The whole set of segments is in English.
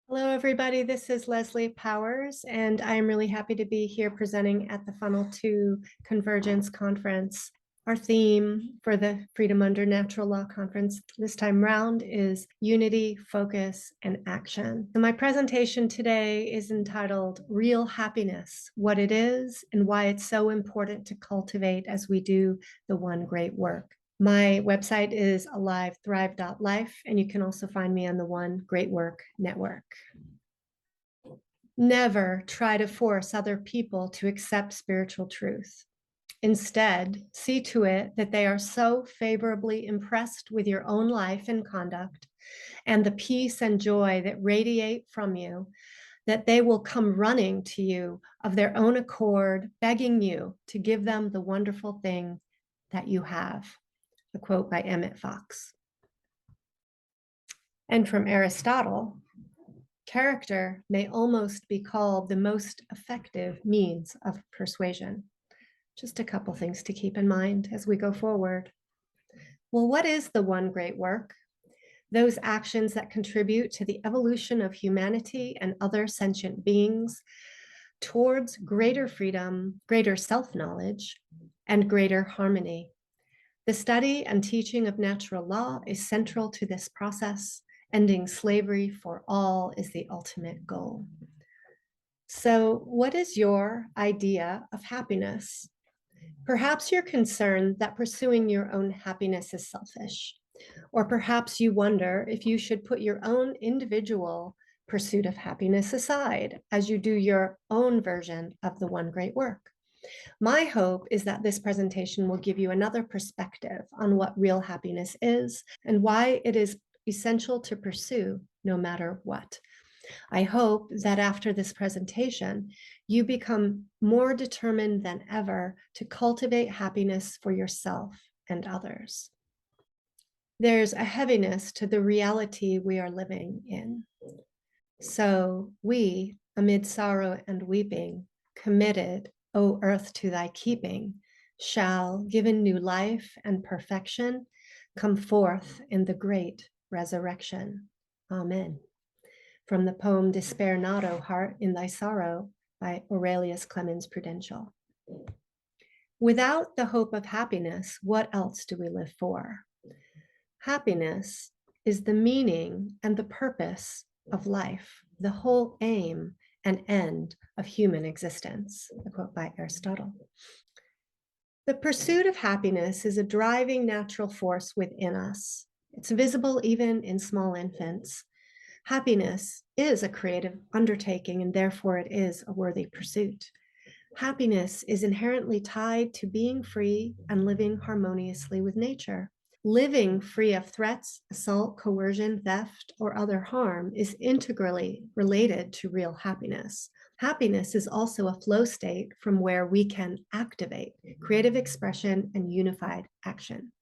Hello, everybody. This is Leslie Powers, and I am really happy to be here presenting at the Funnel 2 Convergence Conference. Our theme for the Freedom Under Natural Law Conference this time round is Unity, Focus, and Action. So my presentation today is entitled Real Happiness, What It Is and Why It's So Important to Cultivate as We Do the One Great Work. My website is alivethrive.life, and you can also find me on the One Great Work Network. Never try to force other people to accept spiritual truth. Instead, see to it that they are so favorably impressed with your own life and conduct and the peace and joy that radiate from you that they will come running to you of their own accord, begging you to give them the wonderful thing that you have. A quote by Emmett Fox. And from Aristotle, character may almost be called the most effective means of persuasion. Just a couple things to keep in mind as we go forward. Well, what is the one great work? Those actions that contribute to the evolution of humanity and other sentient beings towards greater freedom, greater self-knowledge, and greater harmony. The study and teaching of natural law is central to this process. Ending slavery for all is the ultimate goal. So, what is your idea of happiness? Perhaps you're concerned that pursuing your own happiness is selfish, or perhaps you wonder if you should put your own individual pursuit of happiness aside as you do your own version of the one great work. My hope is that this presentation will give you another perspective on what real happiness is and why it is essential to pursue no matter what. I hope that after this presentation, you become more determined than ever to cultivate happiness for yourself and others. There's a heaviness to the reality we are living in. So we, amid sorrow and weeping, committed, O earth, to thy keeping, shall, given new life and perfection, come forth in the great resurrection. Amen. From the poem Despair Not, O Heart, in Thy Sorrow by Aurelius Clemens Prudential. Without the hope of happiness, what else do we live for? Happiness is the meaning and the purpose of life, the whole aim and end of human existence, a quote by Aristotle. The pursuit of happiness is a driving natural force within us. It's visible even in small infants. Happiness is a creative undertaking, and therefore it is a worthy pursuit. Happiness is inherently tied to being free and living harmoniously with nature. Living free of threats, assault, coercion, theft, or other harm is integrally related to real happiness. Happiness is also a flow state from where we can activate creative expression and unified action.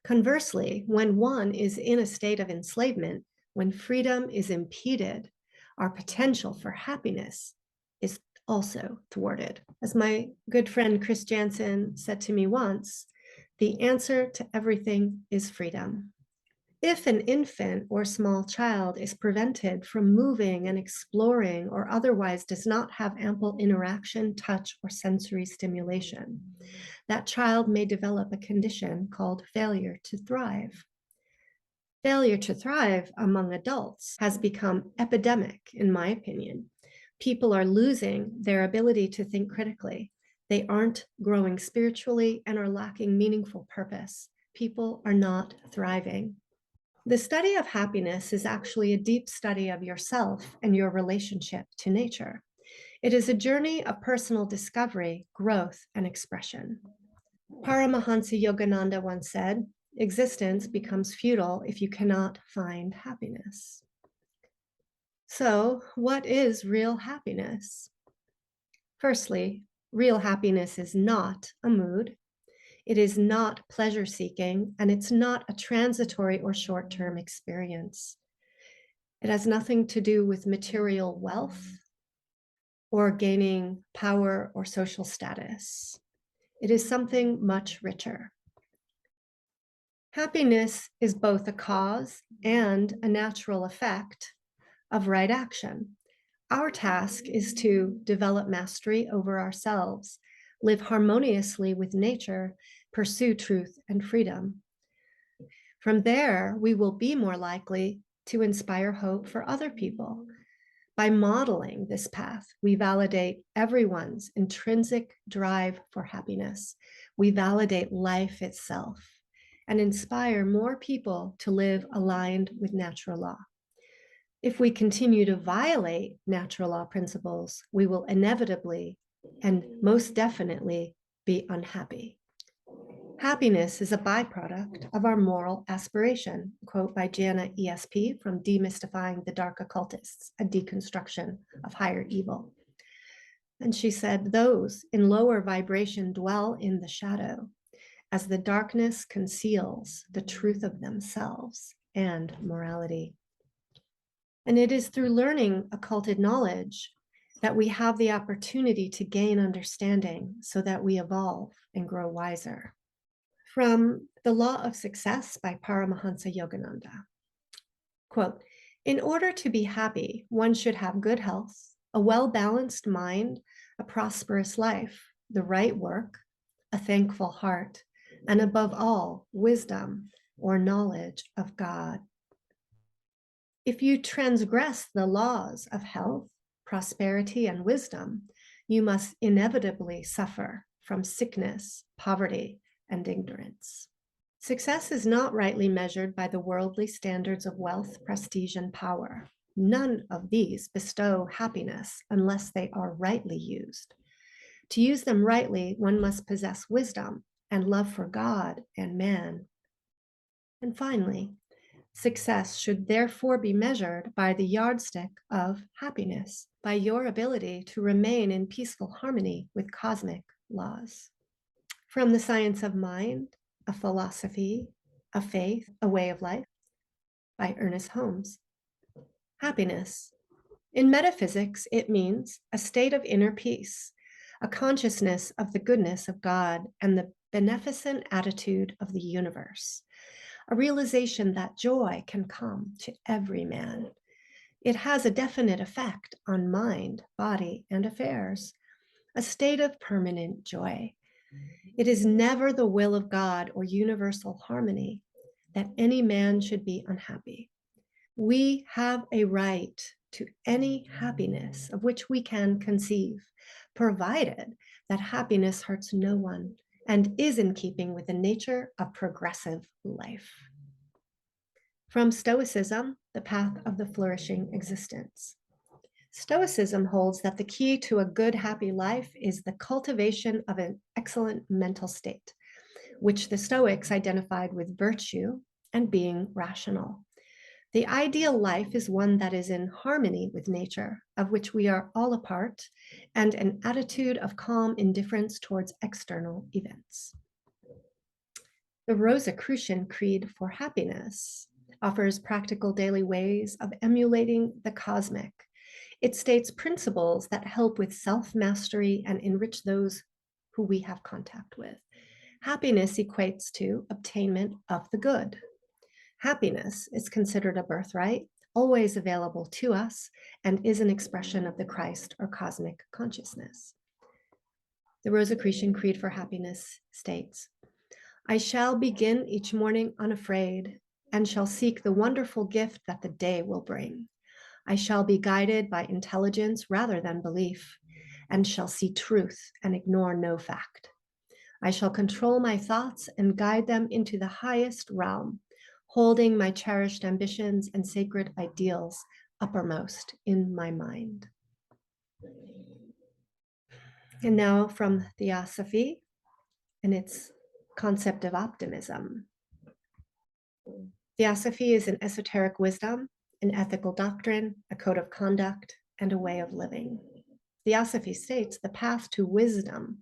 Conversely, when one is in a state of enslavement, when freedom is impeded, our potential for happiness is also thwarted. As my good friend Chris Jansen said to me once, the answer to everything is freedom. If an infant or small child is prevented from moving and exploring or otherwise does not have ample interaction, touch, or sensory stimulation, that child may develop a condition called failure to thrive. Failure to thrive among adults has become epidemic, in my opinion. People are losing their ability to think critically. They aren't growing spiritually and are lacking meaningful purpose. People are not thriving. The study of happiness is actually a deep study of yourself and your relationship to nature. It is a journey of personal discovery, growth, and expression. Paramahansa Yogananda once said, existence becomes futile if you cannot find happiness. So, what is real happiness? Firstly, real happiness is not a mood. It is not pleasure-seeking, and it's not a transitory or short-term experience. It has nothing to do with material wealth or gaining power or social status. It is something much richer. Happiness is both a cause and a natural effect of right action. Our task is to develop mastery over ourselves, live harmoniously with nature, pursue truth and freedom. From there, we will be more likely to inspire hope for other people. By modeling this path, we validate everyone's intrinsic drive for happiness. We validate life itself and inspire more people to live aligned with natural law. If we continue to violate natural law principles, we will inevitably and most definitely be unhappy. Happiness is a byproduct of our moral aspiration, quote by Jana ESP from Demystifying the Dark Occultists, a deconstruction of higher evil. And she said, those in lower vibration dwell in the shadow as the darkness conceals the truth of themselves and morality. And it is through learning occulted knowledge that we have the opportunity to gain understanding so that we evolve and grow wiser. From The Law of Success by Paramahansa Yogananda. Quote, in order to be happy, one should have good health, a well-balanced mind, a prosperous life, the right work, a thankful heart, and above all, wisdom or knowledge of God. If you transgress the laws of health, prosperity, and wisdom, you must inevitably suffer from sickness, poverty, and ignorance. Success is not rightly measured by the worldly standards of wealth, prestige, and power. None of these bestow happiness unless they are rightly used. To use them rightly, one must possess wisdom and love for God and man. And finally, success should therefore be measured by the yardstick of happiness, by your ability to remain in peaceful harmony with cosmic laws. From The Science of Mind, a Philosophy, a Faith, a Way of Life by Ernest Holmes. Happiness. In metaphysics, it means a state of inner peace, a consciousness of the goodness of God and the beneficent attitude of the universe, a realization that joy can come to every man. It has a definite effect on mind, body, and affairs, a state of permanent joy. It is never the will of God or universal harmony that any man should be unhappy. We have a right to any happiness of which we can conceive, provided that happiness hurts no one and is in keeping with the nature of progressive life. From Stoicism, The Path of the Flourishing Existence. Stoicism holds that the key to a good, happy life is the cultivation of an excellent mental state, which the Stoics identified with virtue and being rational. The ideal life is one that is in harmony with nature, of which we are all a part, and an attitude of calm indifference towards external events. The Rosicrucian Creed for Happiness offers practical daily ways of emulating the cosmic. It states principles that help with self-mastery and enrich those who we have contact with. Happiness equates to obtainment of the good. Happiness is considered a birthright, always available to us, and is an expression of the Christ or cosmic consciousness. The Rosicrucian Creed for Happiness states, I shall begin each morning unafraid, and shall seek the wonderful gift that the day will bring. I shall be guided by intelligence rather than belief, and shall see truth and ignore no fact. I shall control my thoughts and guide them into the highest realm, holding my cherished ambitions and sacred ideals uppermost in my mind. And now from Theosophy and its concept of optimism. Theosophy is an esoteric wisdom, an ethical doctrine, a code of conduct, and a way of living. Theosophy states the path to wisdom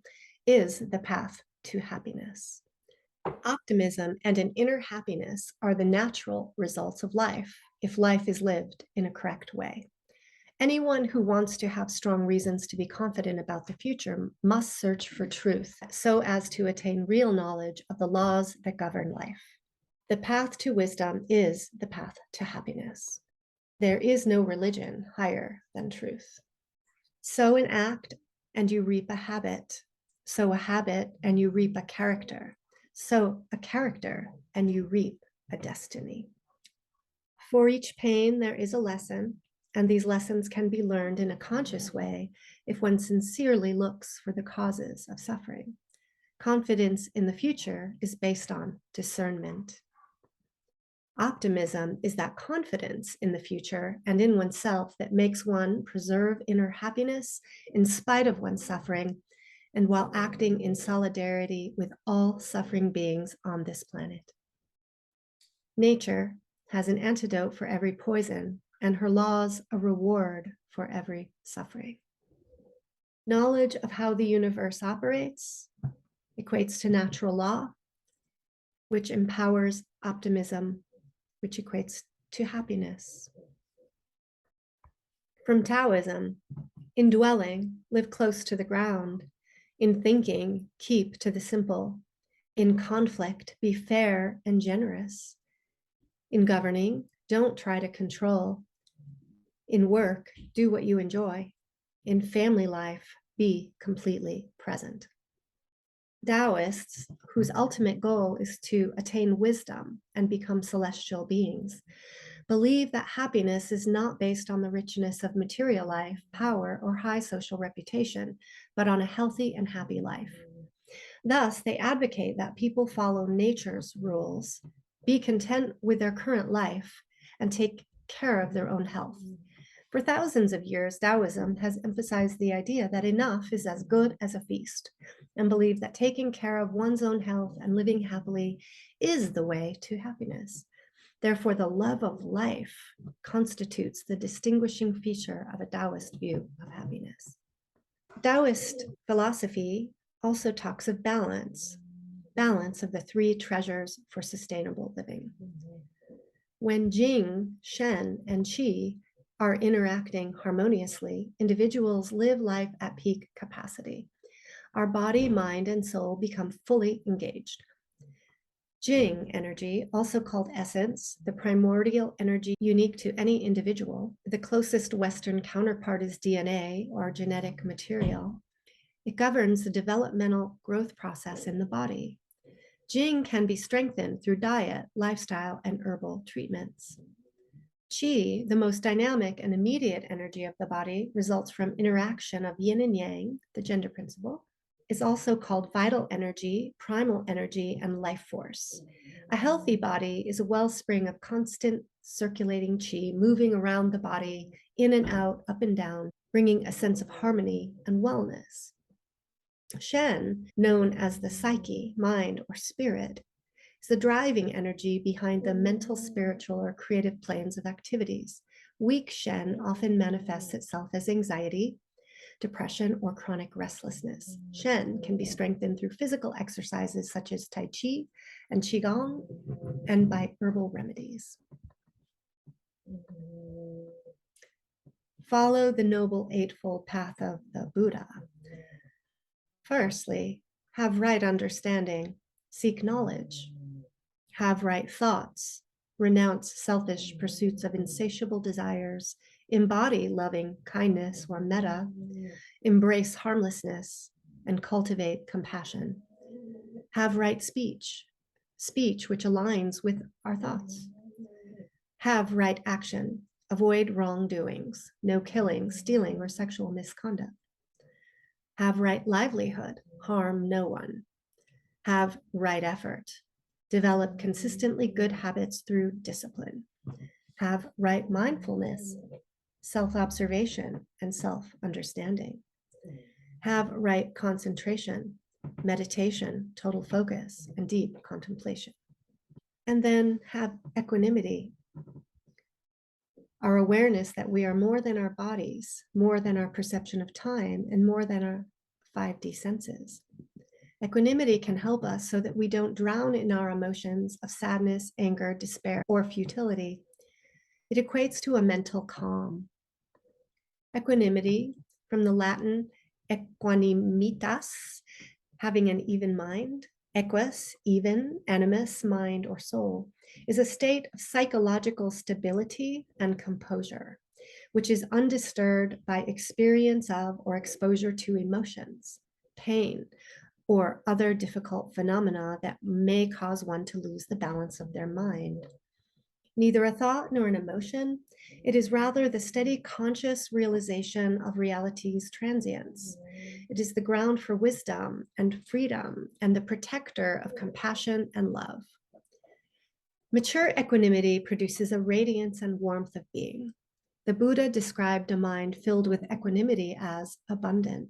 is the path to happiness. Optimism and an inner happiness are the natural results of life if life is lived in a correct way. Anyone who wants to have strong reasons to be confident about the future must search for truth so as to attain real knowledge of the laws that govern life. The path to wisdom is the path to happiness. There is no religion higher than truth. Sow an act and you reap a habit. Sow a habit and you reap a character. Sow a character and you reap a destiny. For each pain, there is a lesson, and these lessons can be learned in a conscious way if one sincerely looks for the causes of suffering. Confidence in the future is based on discernment. Optimism is that confidence in the future and in oneself that makes one preserve inner happiness in spite of one's suffering and while acting in solidarity with all suffering beings on this planet. Nature has an antidote for every poison, and her laws a reward for every suffering. Knowledge of how the universe operates equates to natural law, which empowers optimism, which equates to happiness. From Taoism, in dwelling, live close to the ground. In thinking, keep to the simple. In conflict, be fair and generous. In governing, don't try to control. In work, do what you enjoy. In family life, be completely present. Taoists, whose ultimate goal is to attain wisdom and become celestial beings, believe that happiness is not based on the richness of material life, power, or high social reputation, but on a healthy and happy life. Thus, they advocate that people follow nature's rules, be content with their current life, and take care of their own health. For thousands of years, Taoism has emphasized the idea that enough is as good as a feast, and believe that taking care of one's own health and living happily is the way to happiness. Therefore, the love of life constitutes the distinguishing feature of a Taoist view of happiness. Taoist philosophy also talks of balance of the three treasures for sustainable living. When Jing, Shen, and Qi are interacting harmoniously, individuals live life at peak capacity. Our body, mind, and soul become fully engaged. Jing energy, also called essence, the primordial energy unique to any individual, the closest Western counterpart is DNA or genetic material. It governs the developmental growth process in the body. Jing can be strengthened through diet, lifestyle, and herbal treatments. Qi, the most dynamic and immediate energy of the body, results from interaction of yin and yang, the gender principle. Is also called vital energy, primal energy, and life force. A healthy body is a wellspring of constant circulating qi moving around the body, in and out, up and down, bringing a sense of harmony and wellness. Shen, known as the psyche, mind, or spirit, is the driving energy behind the mental, spiritual, or creative planes of activities. Weak Shen often manifests itself as anxiety, depression, or chronic restlessness. Shen can be strengthened through physical exercises such as Tai Chi and Qigong, and by herbal remedies. Follow the Noble Eightfold Path of the Buddha. Firstly, have right understanding, seek knowledge, have right thoughts, renounce selfish pursuits of insatiable desires, embody loving kindness or metta, embrace harmlessness, and cultivate compassion. Have right speech, speech which aligns with our thoughts. Have right action, avoid wrongdoings, no killing, stealing, or sexual misconduct. Have right livelihood, harm no one. Have right effort, develop consistently good habits through discipline. Have right mindfulness, self-observation, and self-understanding. Have right concentration, meditation, total focus, and deep contemplation. And then have equanimity, our awareness that we are more than our bodies, more than our perception of time, and more than our 5D senses. Equanimity can help us so that we don't drown in our emotions of sadness, anger, despair, or futility. It equates to a mental calm. Equanimity, from the Latin equanimitas, having an even mind, Equus, even, animus, mind, or soul, is a state of psychological stability and composure, which is undisturbed by experience of or exposure to emotions, pain, or other difficult phenomena that may cause one to lose the balance of their mind. Neither a thought nor an emotion, it is rather the steady conscious realization of reality's transience. It is the ground for wisdom and freedom and the protector of compassion and love. Mature equanimity produces a radiance and warmth of being. The Buddha described a mind filled with equanimity as abundant,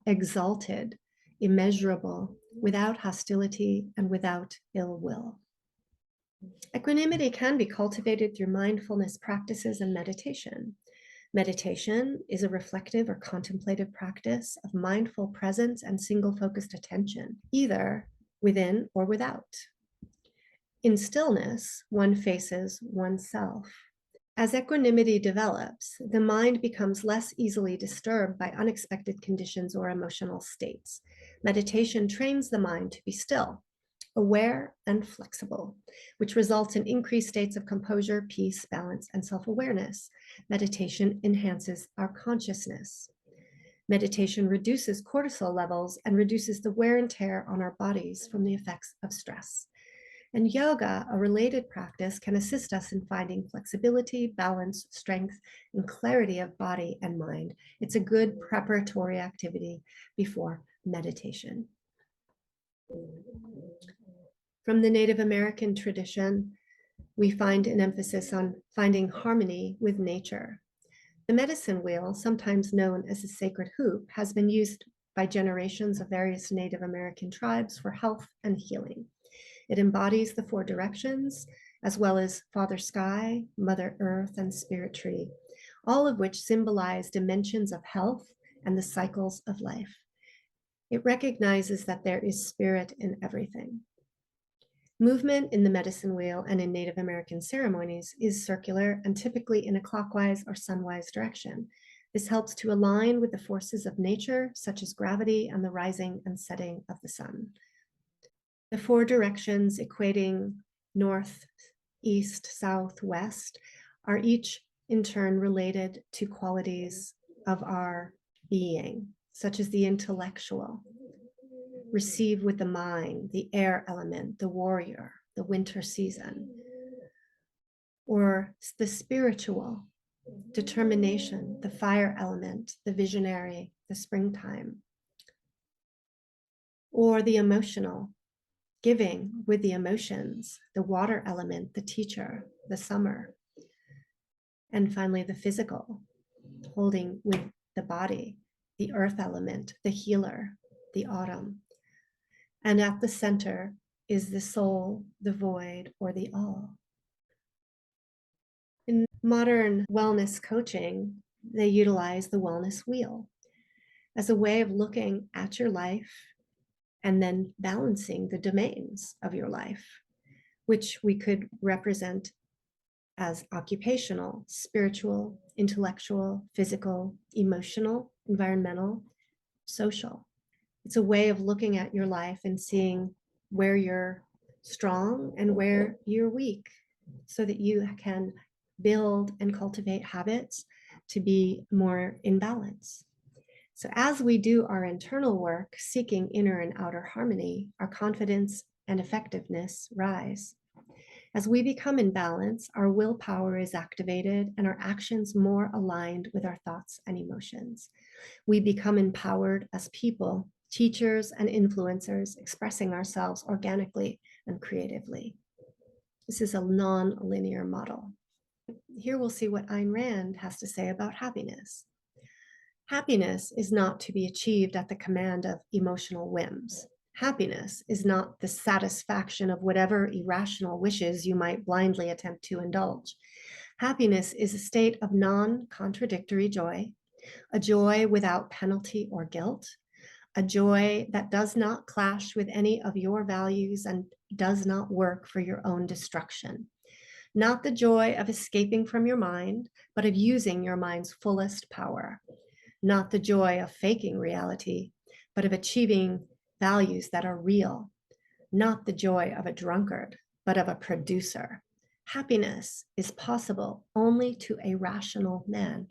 exalted, immeasurable, without hostility and without ill will. Equanimity can be cultivated through mindfulness practices and meditation. Meditation is a reflective or contemplative practice of mindful presence and single-focused attention, either within or without. In stillness, one faces oneself. As equanimity develops, the mind becomes less easily disturbed by unexpected conditions or emotional states. Meditation trains the mind to be still, aware, and flexible, which results in increased states of composure, peace, balance, and self-awareness. Meditation enhances our consciousness. Meditation reduces cortisol levels and reduces the wear and tear on our bodies from the effects of stress. And yoga, a related practice, can assist us in finding flexibility, balance, strength, and clarity of body and mind. It's a good preparatory activity before meditation. From the Native American tradition, we find an emphasis on finding harmony with nature. The medicine wheel, sometimes known as the sacred hoop, has been used by generations of various Native American tribes for health and healing. It embodies the four directions, as well as Father Sky, Mother Earth, and Spirit Tree, all of which symbolize dimensions of health and the cycles of life. It recognizes that there is spirit in everything. Movement in the medicine wheel and in Native American ceremonies is circular and typically in a clockwise or sunwise direction. This helps to align with the forces of nature, such as gravity and the rising and setting of the sun. The four directions equating north, east, south, west are each in turn related to qualities of our being, such as the intellectual, receive with the mind, the air element, the warrior, the winter season, or the spiritual, determination, the fire element, the visionary, the springtime, or the emotional, giving with the emotions, the water element, the teacher, the summer. And finally, the physical, holding with the body, the earth element, the healer, the autumn. And at the center is the soul, the void, or the all. In modern wellness coaching, they utilize the wellness wheel as a way of looking at your life and then balancing the domains of your life, which we could represent as occupational, spiritual, intellectual, physical, emotional, environmental, social. It's a way of looking at your life and seeing where you're strong and where you're weak, so that you can build and cultivate habits to be more in balance. So as we do our internal work, seeking inner and outer harmony, our confidence and effectiveness rise. As we become in balance, our willpower is activated and our actions more aligned with our thoughts and emotions. We become empowered as people, teachers and influencers, expressing ourselves organically and creatively. This is a non-linear model. Here we'll see what Ayn Rand has to say about happiness. Happiness is not to be achieved at the command of emotional whims. Happiness is not the satisfaction of whatever irrational wishes you might blindly attempt to indulge. Happiness is a state of non-contradictory joy, a joy without penalty or guilt, a joy that does not clash with any of your values and does not work for your own destruction. Not the joy of escaping from your mind, but of using your mind's fullest power. Not the joy of faking reality, but of achieving values that are real. not the joy of a drunkard, but of a producer. Happiness is possible only to a rational man.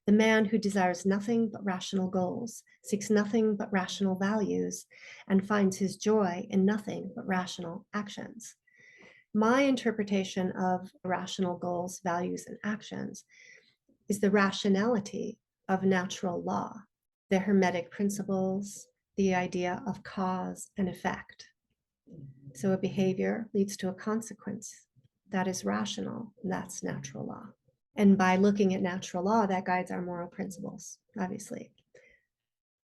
The man who desires nothing but rational goals, seeks nothing but rational values, and finds his joy in nothing but rational actions. My interpretation of rational goals, values, and actions is the rationality of natural law, the Hermetic principles, the idea of cause and effect. So a behavior leads to a consequence. That is rational, and that's natural law. And by looking at natural law, that guides our moral principles, obviously.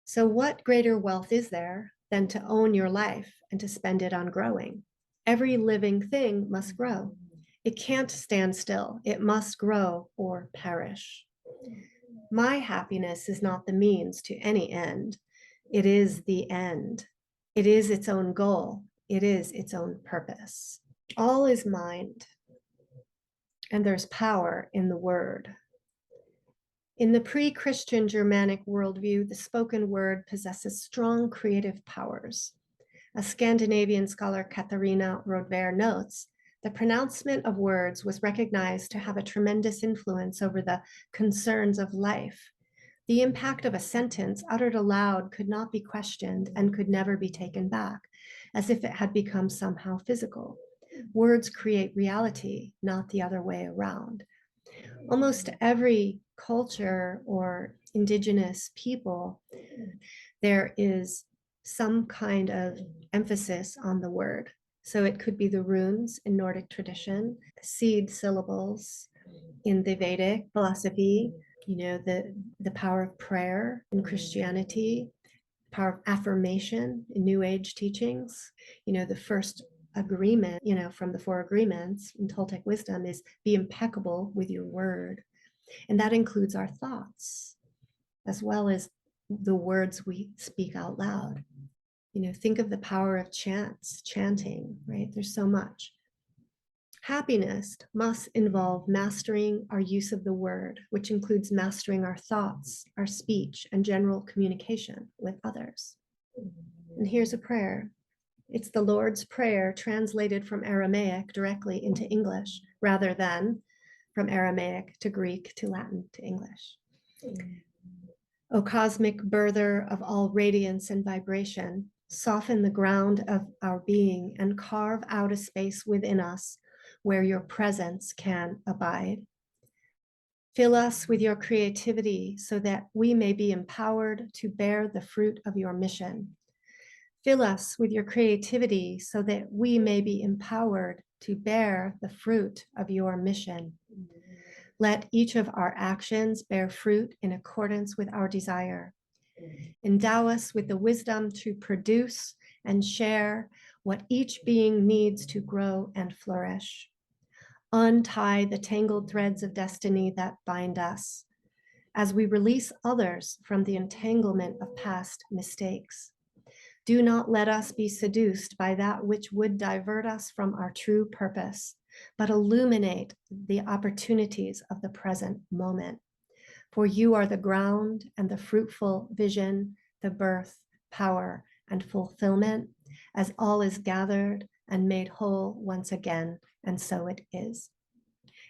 So what greater wealth is there than to own your life and to spend it on growing? Every living thing must grow. It can't stand still. It must grow or perish. My happiness is not the means to any end. It is the end. It is its own goal. It is its own purpose. All is mind, and there's power in the word. In the pre-Christian Germanic worldview, the spoken word possesses strong creative powers. As Scandinavian scholar Katharina Rodver notes, the pronouncement of words was recognized to have a tremendous influence over the concerns of life. The impact of a sentence uttered aloud could not be questioned and could never be taken back, as if it had become somehow physical. Words create reality, not the other way around. Almost every culture or indigenous people, there is some kind of emphasis on the word. So it could be the runes in Nordic tradition, seed syllables in the Vedic philosophy, the power of prayer in Christianity, power of affirmation in New Age teachings. The first agreement, from the four agreements in Toltec wisdom is be impeccable with your word. And that includes our thoughts, as well as the words we speak out loud. Think of the power of chanting, right? There's so much. Happiness must involve mastering our use of the word, which includes mastering our thoughts, our speech, and general communication with others. And here's a prayer. It's the Lord's Prayer translated from Aramaic directly into English, rather than from Aramaic to Greek to Latin to English. O cosmic birther of all radiance and vibration, soften the ground of our being and carve out a space within us where your presence can abide. Fill us with your creativity so that we may be empowered to bear the fruit of your mission. Fill us with your creativity so that we may be empowered to bear the fruit of your mission. Let each of our actions bear fruit in accordance with our desire. Endow us with the wisdom to produce and share what each being needs to grow and flourish. Untie the tangled threads of destiny that bind us as we release others from the entanglement of past mistakes. Do not let us be seduced by that which would divert us from our true purpose, but illuminate the opportunities of the present moment. For you are the ground and the fruitful vision, the birth, power, and fulfillment, as all is gathered and made whole once again, and so it is.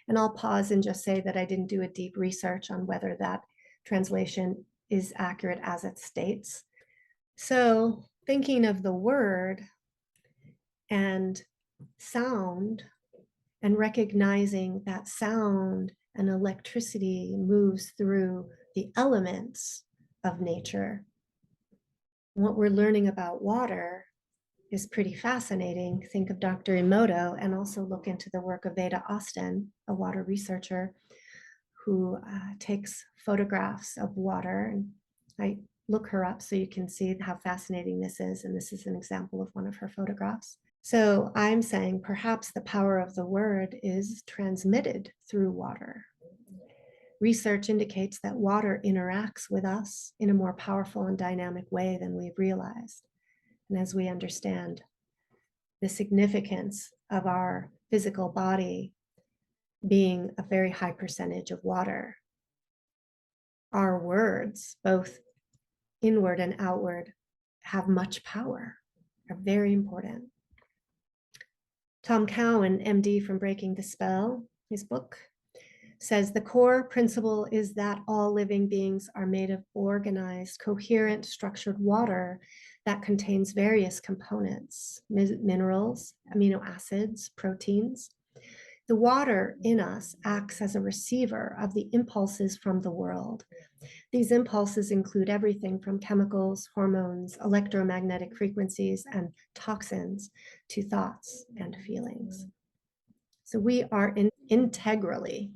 And I'll pause and just say that I didn't do a deep research on whether that translation is accurate as it states. So thinking of the word and sound and recognizing that sound and electricity moves through the elements of nature. What we're learning about water is pretty fascinating. Think of Dr. Emoto and also look into the work of Veda Austin, a water researcher who takes photographs of water. And I look her up so you can see how fascinating this is. And this is an example of one of her photographs. So I'm saying perhaps the power of the word is transmitted through water. Research indicates that water interacts with us in a more powerful and dynamic way than we've realized. And as we understand the significance of our physical body being a very high percentage of water, our words, both inward and outward, have much power, are very important. Tom Cowan, MD from Breaking the Spell, his book, says the core principle is that all living beings are made of organized, coherent, structured water that contains various components, minerals, amino acids, proteins. The water in us acts as a receiver of the impulses from the world. These impulses include everything from chemicals, hormones, electromagnetic frequencies, and toxins to thoughts and feelings. So we are integrally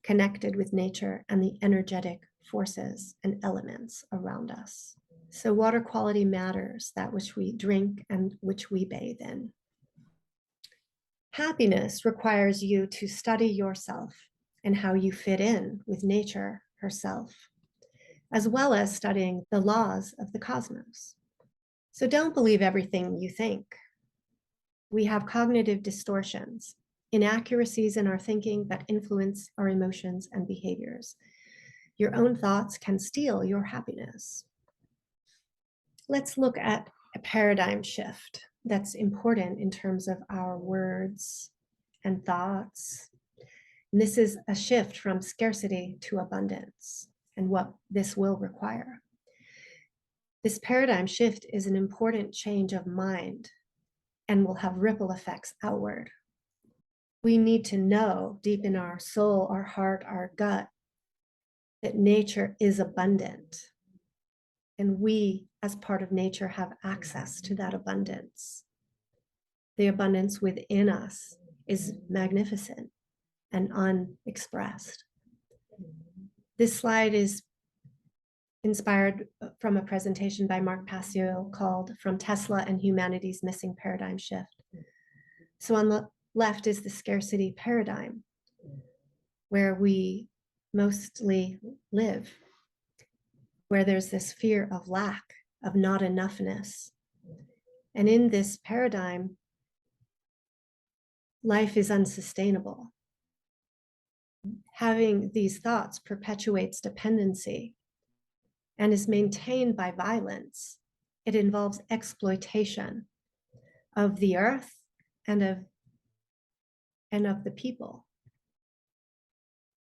connected with nature and the energetic forces and elements around us. So water quality matters, that which we drink and which we bathe in. Happiness requires you to study yourself and how you fit in with nature herself, as well as studying the laws of the cosmos. So don't believe everything you think. We have cognitive distortions, inaccuracies in our thinking that influence our emotions and behaviors. Your own thoughts can steal your happiness. Let's look at a paradigm shift that's important in terms of our words and thoughts. And this is a shift from scarcity to abundance and what this will require. This paradigm shift is an important change of mind and will have ripple effects outward. We need to know deep in our soul, our heart, our gut, that nature is abundant. And we, as part of nature, have access to that abundance. The abundance within us is magnificent and unexpressed. This slide is inspired from a presentation by Mark Passio called From Tesla and Humanity's Missing Paradigm Shift. So on the left is the scarcity paradigm, where we mostly live, where there's this fear of lack, of not enoughness. And in this paradigm, life is unsustainable. Having these thoughts perpetuates dependency and is maintained by violence. It involves exploitation of the earth and of the people.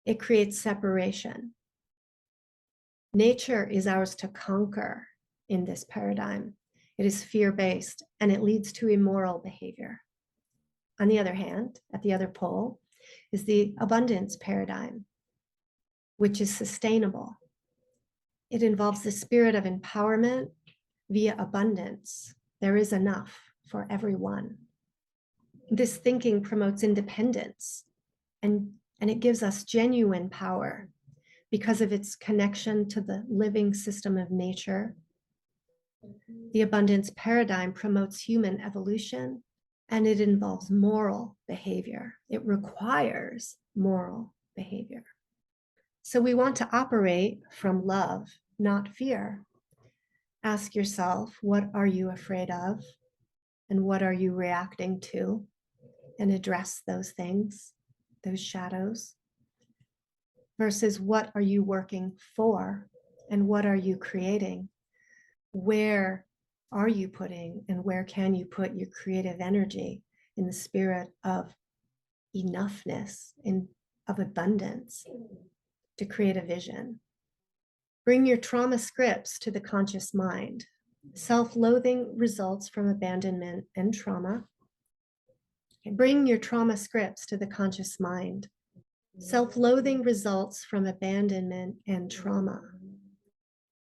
It creates separation. Nature is ours to conquer in this paradigm. It is fear-based and it leads to immoral behavior. On the other hand, at the other pole, is the abundance paradigm, which is sustainable. It involves the spirit of empowerment via abundance. There is enough for everyone. This thinking promotes independence and it gives us genuine power because of its connection to the living system of nature. The abundance paradigm promotes human evolution and it involves moral behavior. It requires moral behavior. So we want to operate from love, not fear. Ask yourself, what are you afraid of? And what are you reacting to? And address those things, those shadows. Versus what are you working for? And what are you creating? Where are you putting and where can you put your creative energy in the spirit of enoughness, of abundance, to create a vision? Bring your trauma scripts to the conscious mind. Self-loathing results from abandonment and trauma. Bring your trauma scripts to the conscious mind. Self-loathing results from abandonment and trauma.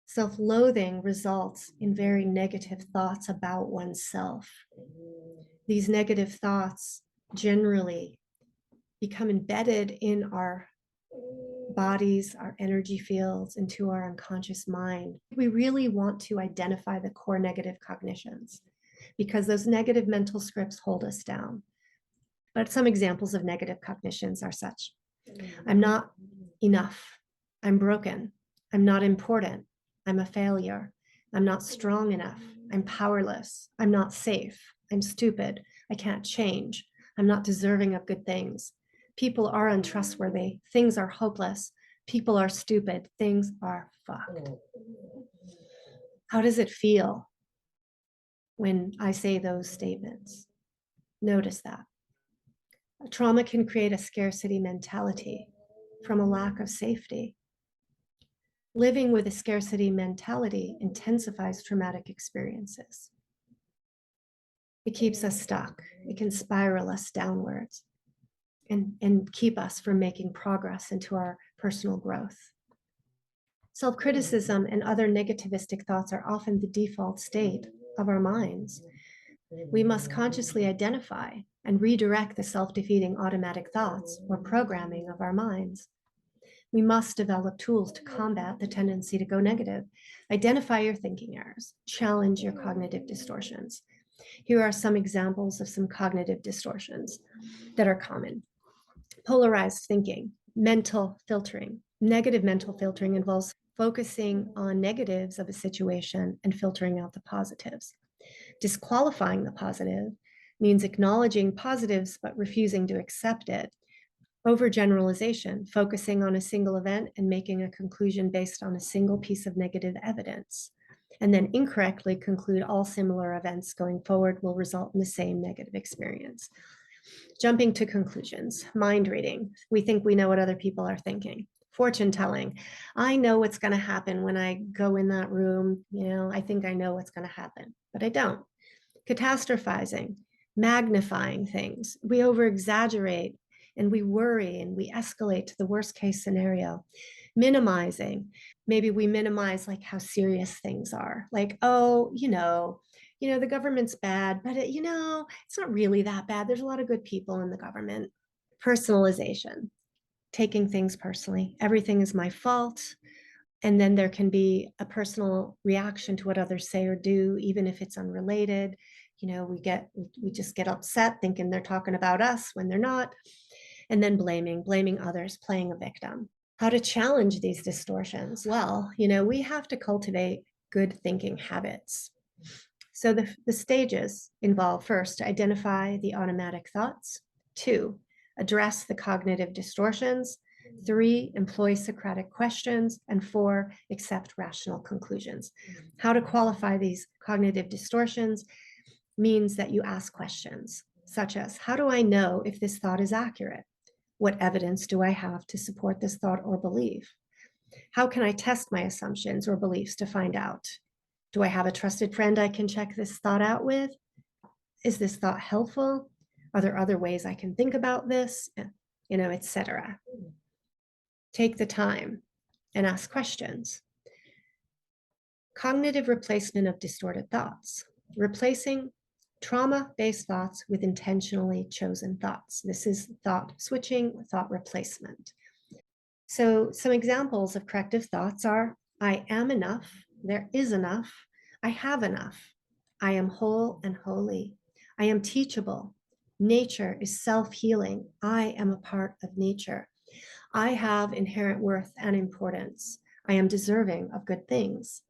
Self-loathing results in very negative thoughts about oneself. These negative thoughts generally become embedded in our bodies, our energy fields, into our unconscious mind. We really want to identify the core negative cognitions because those negative mental scripts hold us down. But some examples of negative cognitions are such: I'm not enough, I'm broken, I'm not important, I'm a failure, I'm not strong enough, I'm powerless, I'm not safe, I'm stupid, I can't change, I'm not deserving of good things. People are untrustworthy, things are hopeless, people are stupid, things are fucked. How does it feel when I say those statements? Notice that. Trauma can create a scarcity mentality from a lack of safety. Living with a scarcity mentality intensifies traumatic experiences. It keeps us stuck. It can spiral us downwards and keep us from making progress into our personal growth. Self-criticism and other negativistic thoughts are often the default state of our minds. We must consciously identify and redirect the self-defeating automatic thoughts or programming of our minds. We must develop tools to combat the tendency to go negative. Identify your thinking errors, challenge your cognitive distortions. Here are some examples of some cognitive distortions that are common. Polarized thinking, mental filtering. Negative mental filtering involves focusing on negatives of a situation and filtering out the positives. Disqualifying the positive means acknowledging positives but refusing to accept it. Overgeneralization, focusing on a single event and making a conclusion based on a single piece of negative evidence, and then incorrectly conclude all similar events going forward will result in the same negative experience. Jumping to conclusions, mind reading. We think we know what other people are thinking. Fortune telling. I know what's going to happen when I go in that room. I think I know what's going to happen, but I don't. Catastrophizing, magnifying things. We over exaggerate and we worry and we escalate to the worst case scenario. Minimizing. Maybe we minimize like how serious things are. Like, oh, the government's bad, but it's not really that bad. There's a lot of good people in the government. Personalization, taking things personally. Everything is my fault. And then there can be a personal reaction to what others say or do, even if it's unrelated. We just get upset thinking they're talking about us when they're not. And then blaming others, playing a victim. How to challenge these distortions? Well, we have to cultivate good thinking habits. So the stages involve first, identify the automatic thoughts. 2, address the cognitive distortions. 3, employ Socratic questions. And 4, accept rational conclusions. How to qualify these cognitive distortions means that you ask questions, such as, how do I know if this thought is accurate? What evidence do I have to support this thought or belief? How can I test my assumptions or beliefs to find out? Do I have a trusted friend I can check this thought out with? Is this thought helpful? Are there other ways I can think about this? Etc. Take the time and ask questions. Cognitive replacement of distorted thoughts. Replacing trauma-based thoughts with intentionally chosen thoughts. This is thought switching, thought replacement. So some examples of corrective thoughts are, I am enough, there is enough, I have enough, I am whole and holy, I am teachable, nature is self-healing, I am a part of nature, I have inherent worth and importance, I am deserving of good things,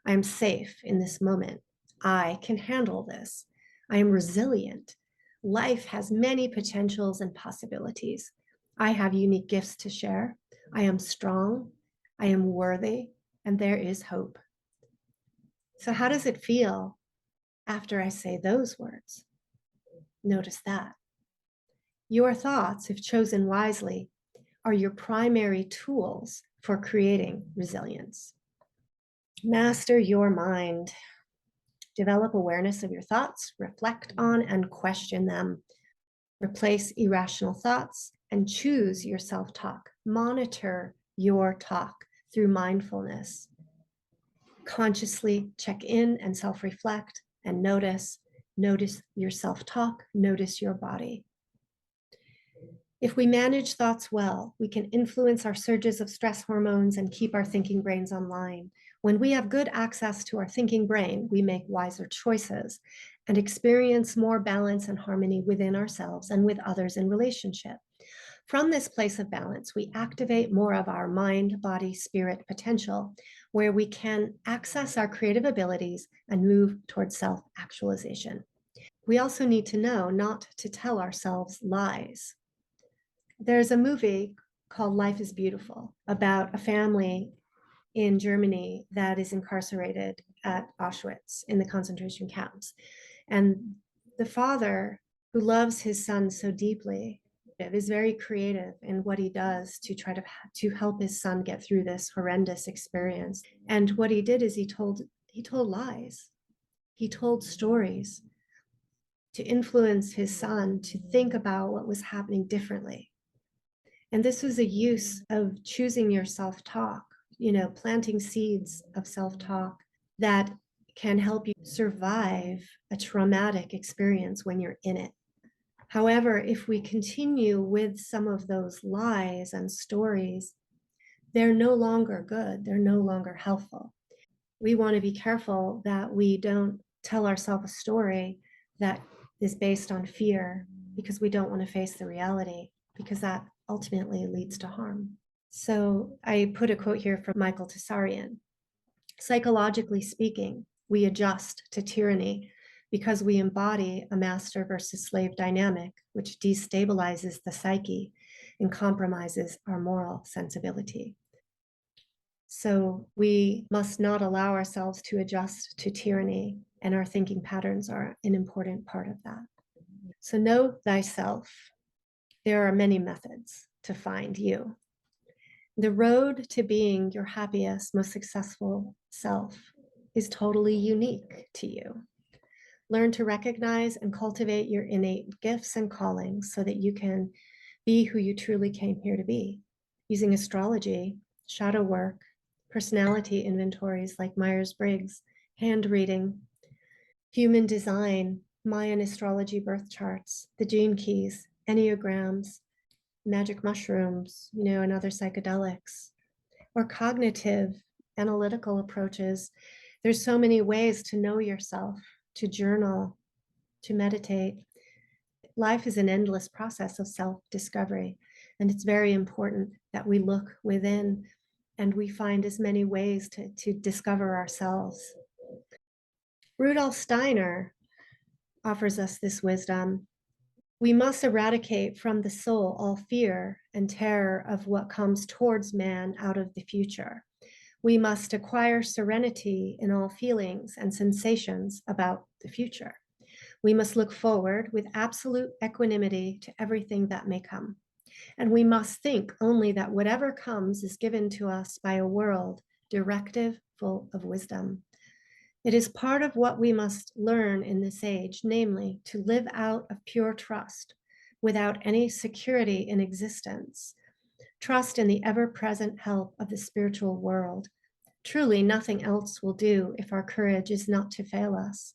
I am safe in this moment, I can handle this, I am resilient, life has many potentials and possibilities, I have unique gifts to share, I am strong, I am worthy, and there is hope. So how does it feel after I say those words? Notice that. Your thoughts, if chosen wisely, are your primary tools for creating resilience. Master your mind. Develop awareness of your thoughts, reflect on and question them. Replace irrational thoughts and choose your self-talk. Monitor your talk through mindfulness. Consciously check in and self-reflect and notice your self-talk, notice your body. If we manage thoughts well, we can influence our surges of stress hormones and keep our thinking brains online. When we have good access to our thinking brain, we make wiser choices and experience more balance and harmony within ourselves and with others in relationship. From this place of balance, we activate more of our mind, body, spirit potential, where we can access our creative abilities and move towards self-actualization. We also need to know not to tell ourselves lies. There's a movie called Life is Beautiful about a family in Germany that is incarcerated at Auschwitz in the concentration camps. And the father who loves his son so deeply, is very creative in what he does to try to help his son get through this horrendous experience. And what he did is he told lies. He told stories to influence his son to think about what was happening differently. And this was a use of choosing your self-talk, planting seeds of self-talk that can help you survive a traumatic experience when you're in it. However, if we continue with some of those lies and stories, they're no longer good. They're no longer helpful. We want to be careful that we don't tell ourselves a story that is based on fear, because we don't want to face the reality, because that ultimately leads to harm. So I put a quote here from Michael Tessarian. Psychologically speaking, we adjust to tyranny because we embody a master versus slave dynamic, which destabilizes the psyche and compromises our moral sensibility. So we must not allow ourselves to adjust to tyranny, and our thinking patterns are an important part of that. So know thyself. There are many methods to find you. The road to being your happiest, most successful self is totally unique to you. Learn to recognize and cultivate your innate gifts and callings so that you can be who you truly came here to be. Using astrology, shadow work, personality inventories like Myers-Briggs, hand reading, human design, Mayan astrology birth charts, the gene keys, enneagrams, magic mushrooms, and other psychedelics, or cognitive analytical approaches. There's so many ways to know yourself, to journal, to meditate. Life is an endless process of self-discovery, and it's very important that we look within and we find as many ways to discover ourselves. Rudolf Steiner offers us this wisdom. We must eradicate from the soul all fear and terror of what comes towards man out of the future. We must acquire serenity in all feelings and sensations about the future. We must look forward with absolute equanimity to everything that may come. And we must think only that whatever comes is given to us by a world directive, full of wisdom. It is part of what we must learn in this age, namely to live out of pure trust without any security in existence. Trust in the ever-present help of the spiritual world. Truly, nothing else will do if our courage is not to fail us.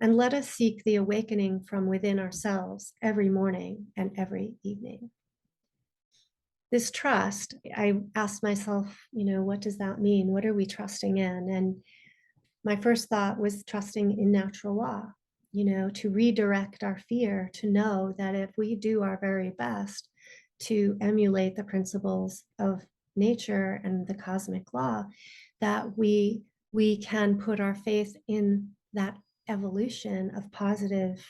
And let us seek the awakening from within ourselves every morning and every evening. This trust, I asked myself, what does that mean? What are we trusting in? And my first thought was trusting in natural law, to redirect our fear, to know that if we do our very best to emulate the principles of nature and the cosmic law, that we can put our faith in that evolution of positive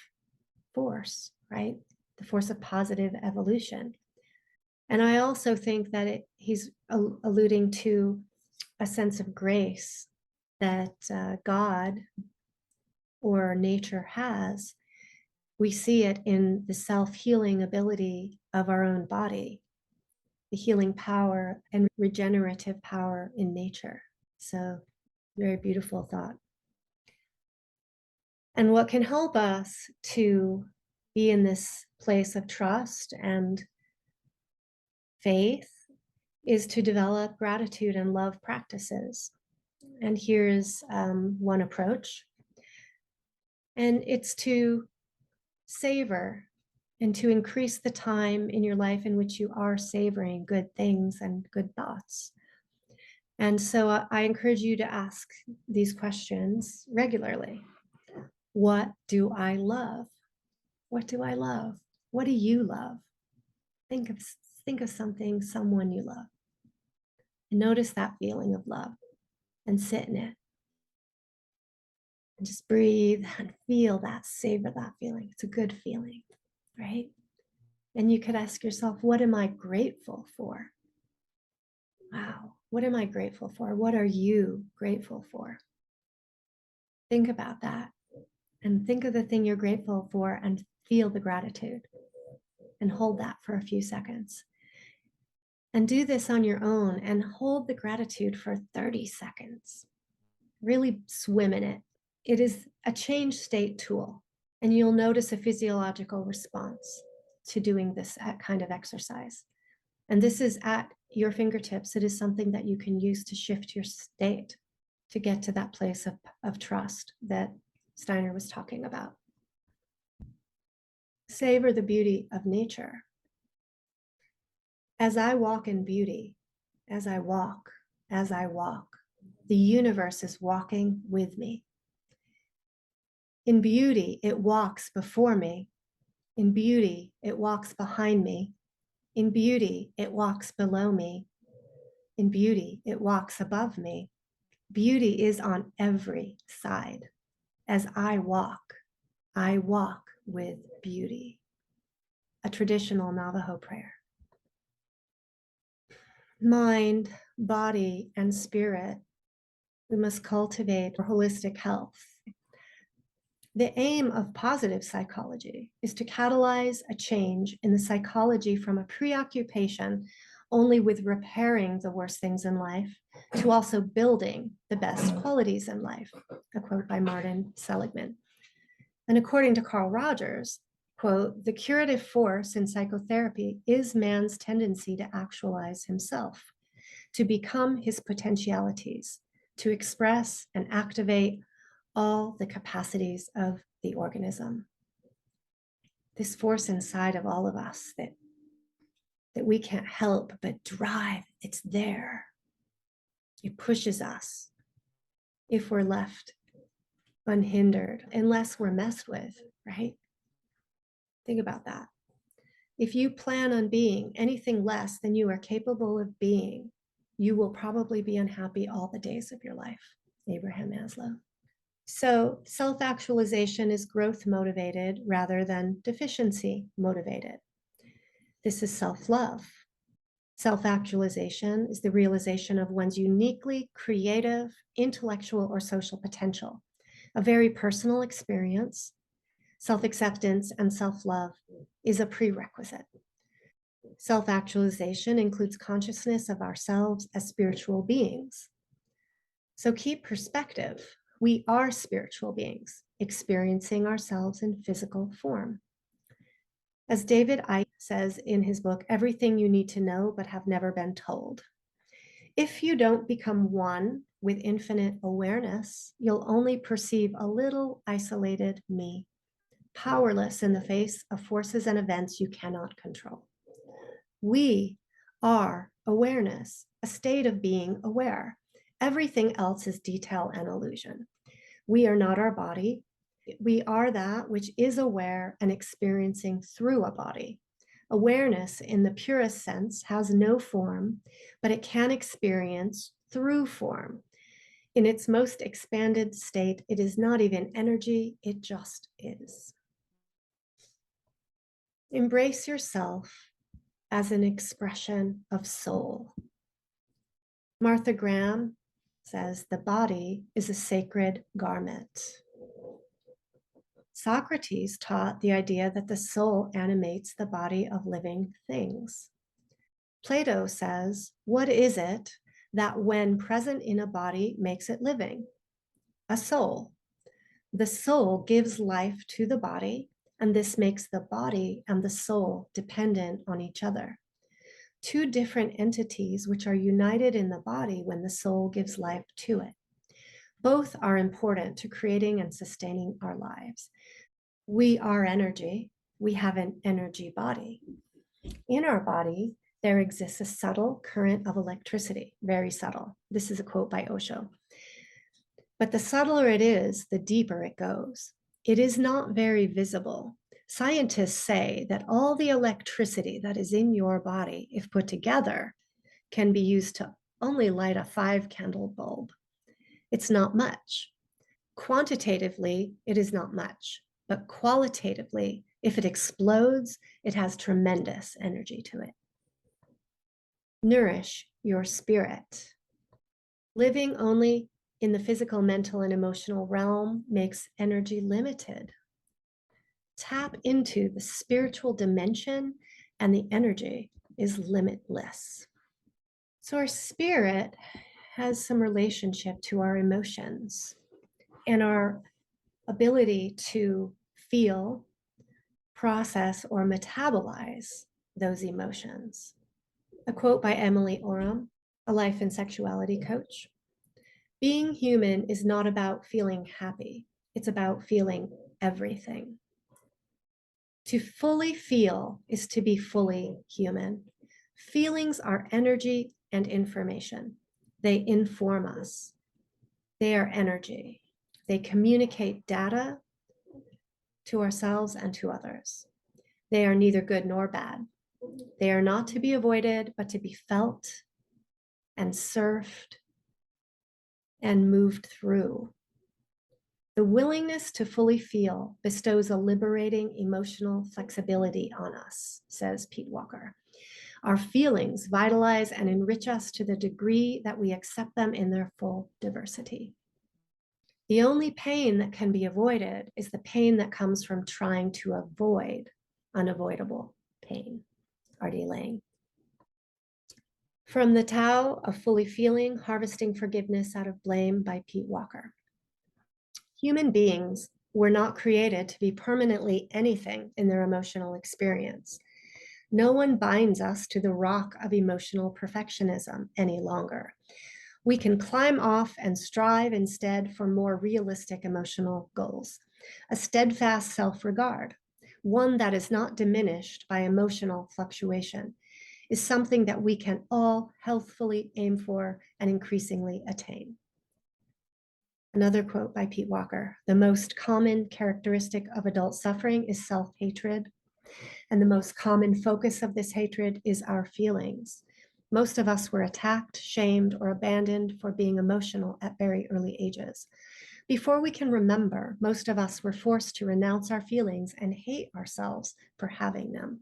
force, right? The force of positive evolution. And I also think that he's alluding to a sense of grace that God or nature has. We see it in the self-healing ability of our own body, the healing power and regenerative power in nature. So, very beautiful thought. And what can help us to be in this place of trust and faith is to develop gratitude and love practices. And here's one approach. And it's to savor and to increase the time in your life in which you are savoring good things and good thoughts. And so I encourage you to ask these questions regularly. What do I love? What do I love? What do you love? Think of something, someone you love. And notice that feeling of love and sit in it. And just breathe and feel that, savor that feeling. It's a good feeling, right? And you could ask yourself, what am I grateful for? Wow, what am I grateful for? What are you grateful for? Think about that and think of the thing you're grateful for and Feel the gratitude and hold that for a few seconds. And do this on your own and hold the gratitude for 30 seconds. Really swim in it. It is a change state tool, and you'll notice a physiological response to doing this kind of exercise. And this is at your fingertips. It is something that you can use to shift your state to get to that place of trust that Steiner was talking about. Savor the beauty of nature. As I walk in beauty, as I walk, the universe is walking with me. In beauty, it walks before me. In beauty, it walks behind me. In beauty, it walks below me. In beauty, it walks above me. Beauty is on every side. As I walk with beauty. A traditional Navajo prayer. Mind, body, and spirit, we must cultivate holistic health. The aim of positive psychology is to catalyze a change in the psychology from a preoccupation only with repairing the worst things in life to also building the best qualities in life, a quote by Martin Seligman. And according to Carl Rogers, quote, the curative force in psychotherapy is man's tendency to actualize himself, to become his potentialities, to express and activate all the capacities of the organism. This force inside of all of us that we can't help but drive, it's there. It pushes us if we're left unhindered, unless we're messed with, right? Think about that. If you plan on being anything less than you are capable of being, you will probably be unhappy all the days of your life. Abraham Maslow. So self-actualization is growth motivated rather than deficiency motivated. This is self-love. Self-actualization is the realization of one's uniquely creative, intellectual, or social potential, a very personal experience. Self-acceptance and self-love is a prerequisite. Self-actualization includes consciousness of ourselves as spiritual beings. So keep perspective. We are spiritual beings experiencing ourselves in physical form. As David Icke says in his book, Everything You Need to Know But Have Never Been Told, if you don't become one with infinite awareness, you'll only perceive a little isolated me, powerless in the face of forces and events you cannot control. We are awareness, a state of being aware. Everything else is detail and illusion. We are not our body. We are that which is aware and experiencing through a body. Awareness, in the purest sense, has no form, but it can experience through form. In its most expanded state, it is not even energy, it just is. Embrace yourself as an expression of soul. Martha Graham says the body is a sacred garment. Socrates taught the idea that the soul animates the body of living things. Plato says, what is it that when present in a body makes it living? A soul. The soul gives life to the body, and this makes the body and the soul dependent on each other. Two different entities which are united in the body when the soul gives life to it. Both are important to creating and sustaining our lives. We are energy. We have an energy body. In our body, there exists a subtle current of electricity, very subtle. This is a quote by Osho. But the subtler it is, the deeper it goes. It is not very visible. Scientists say that all the electricity that is in your body, if put together, can be used to only light a 5-candle bulb. It's not much. Quantitatively, it is not much, but qualitatively, if it explodes, it has tremendous energy to it. Nourish your spirit. Living only in the physical, mental, and emotional realm makes energy limited. tap into the spiritual dimension, and the energy is limitless. So our spirit has some relationship to our emotions and our ability to feel, process, or metabolize those emotions. A quote by Emily Oram, a life and sexuality coach. Being human is not about feeling happy. It's about feeling everything. To fully feel is to be fully human. Feelings are energy and information. They inform us. They are energy. They communicate data to ourselves and to others. They are neither good nor bad. They are not to be avoided, but to be felt and surfed and moved through. The willingness to fully feel bestows a liberating emotional flexibility on us, says Pete Walker. Our feelings vitalize and enrich us to the degree that we accept them in their full diversity. The only pain that can be avoided is the pain that comes from trying to avoid unavoidable pain. R.D. Laing. From the Tao of Fully Feeling, Harvesting Forgiveness Out of Blame by Pete Walker. Human beings were not created to be permanently anything in their emotional experience. No one binds us to the rock of emotional perfectionism any longer. We can climb off and strive instead for more realistic emotional goals, a steadfast self-regard, one that is not diminished by emotional fluctuation, is something that we can all healthfully aim for and increasingly attain. Another quote by Pete Walker, the most common characteristic of adult suffering is self-hatred, and the most common focus of this hatred is our feelings. Most of us were attacked, shamed, or abandoned for being emotional at very early ages. Before we can remember, most of us were forced to renounce our feelings and hate ourselves for having them.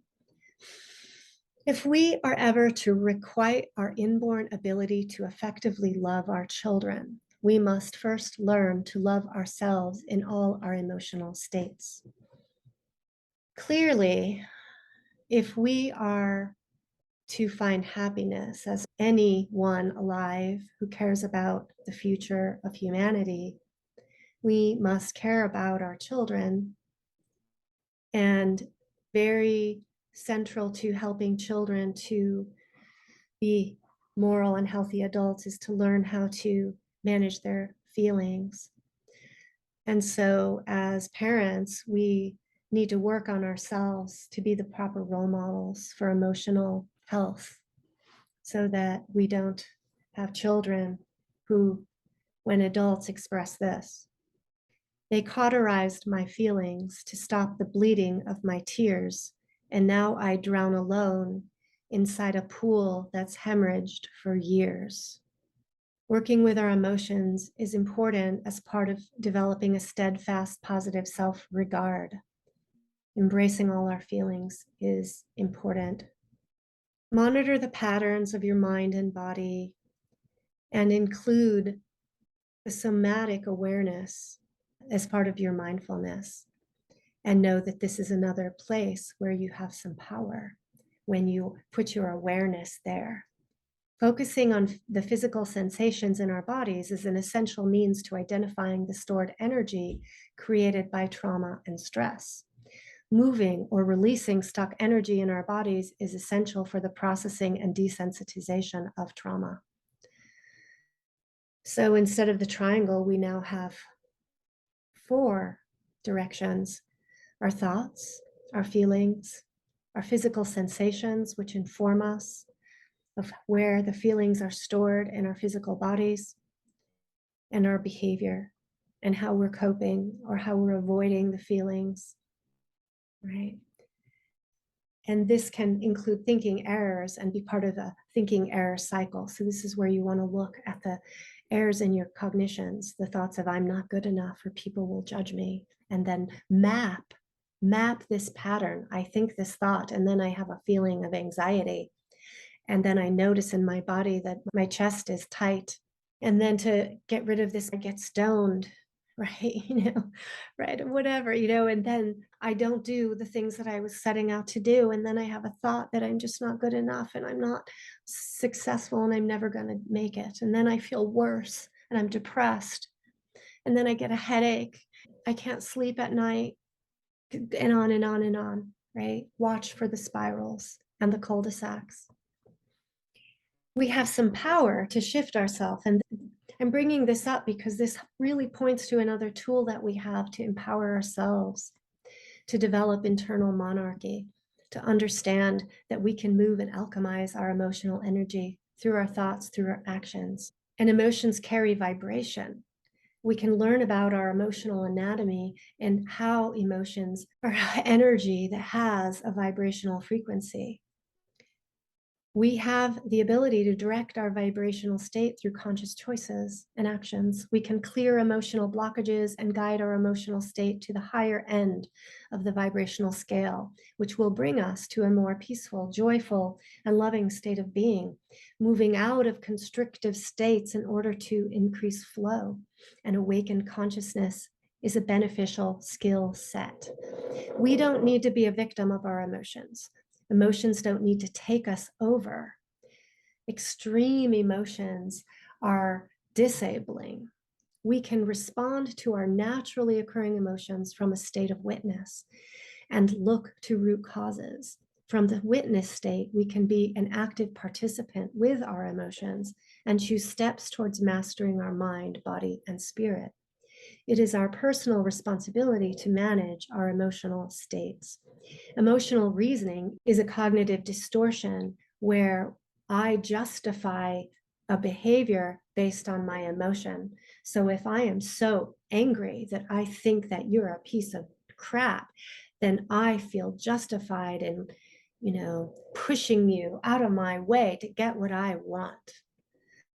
If we are ever to requite our inborn ability to effectively love our children, we must first learn to love ourselves in all our emotional states. Clearly, if we are to find happiness as anyone alive who cares about the future of humanity, we must care about our children. And very central to helping children to be moral and healthy adults is to learn how to manage their feelings. And so as parents, we need to work on ourselves to be the proper role models for emotional health so that we don't have children who, when adults express this, they cauterized my feelings to stop the bleeding of my tears, and now I drown alone inside a pool that's hemorrhaged for years. Working with our emotions is important as part of developing a steadfast, positive self-regard. Embracing all our feelings is important. Monitor the patterns of your mind and body and include the somatic awareness as part of your mindfulness. And know that this is another place where you have some power when you put your awareness there. Focusing on the physical sensations in our bodies is an essential means to identifying the stored energy created by trauma and stress. Moving or releasing stuck energy in our bodies is essential for the processing and desensitization of trauma. So instead of the triangle, we now have 4 directions: our thoughts, our feelings, our physical sensations, which inform us of where the feelings are stored in our physical bodies, and our behavior and how we're coping or how we're avoiding the feelings, right? And this can include thinking errors and be part of a thinking error cycle. So this is where you want to look at the errors in your cognitions, the thoughts of I'm not good enough or people will judge me, and then map this pattern. I think this thought, and then I have a feeling of anxiety. And then I notice in my body that my chest is tight. And then to get rid of this, I get stoned right? Right, or whatever, and then I don't do the things that I was setting out to do, and then I have a thought that I'm just not good enough and I'm not successful and I'm never going to make it. And then I feel worse and I'm depressed, and then I get a headache. I can't sleep at night, and on and on and on, right? Watch for the spirals and the cul-de-sacs. We have some power to shift ourselves. And I'm bringing this up because this really points to another tool that we have to empower ourselves, to develop internal monarchy, to understand that we can move and alchemize our emotional energy through our thoughts, through our actions. And emotions carry vibration. We can learn about our emotional anatomy and how emotions are energy that has a vibrational frequency. We have the ability to direct our vibrational state through conscious choices and actions. We can clear emotional blockages and guide our emotional state to the higher end of the vibrational scale, which will bring us to a more peaceful, joyful, and loving state of being, moving out of constrictive states in order to increase flow. And awakened consciousness is a beneficial skill set. We don't need to be a victim of our emotions. Emotions don't need to take us over. Extreme emotions are disabling. We can respond to our naturally occurring emotions from a state of witness and look to root causes. From the witness state, we can be an active participant with our emotions and choose steps towards mastering our mind, body, and spirit. It is our personal responsibility to manage our emotional states. Emotional reasoning is a cognitive distortion where I justify a behavior based on my emotion. So if I am so angry that I think that you're a piece of crap, then I feel justified in, pushing you out of my way to get what I want.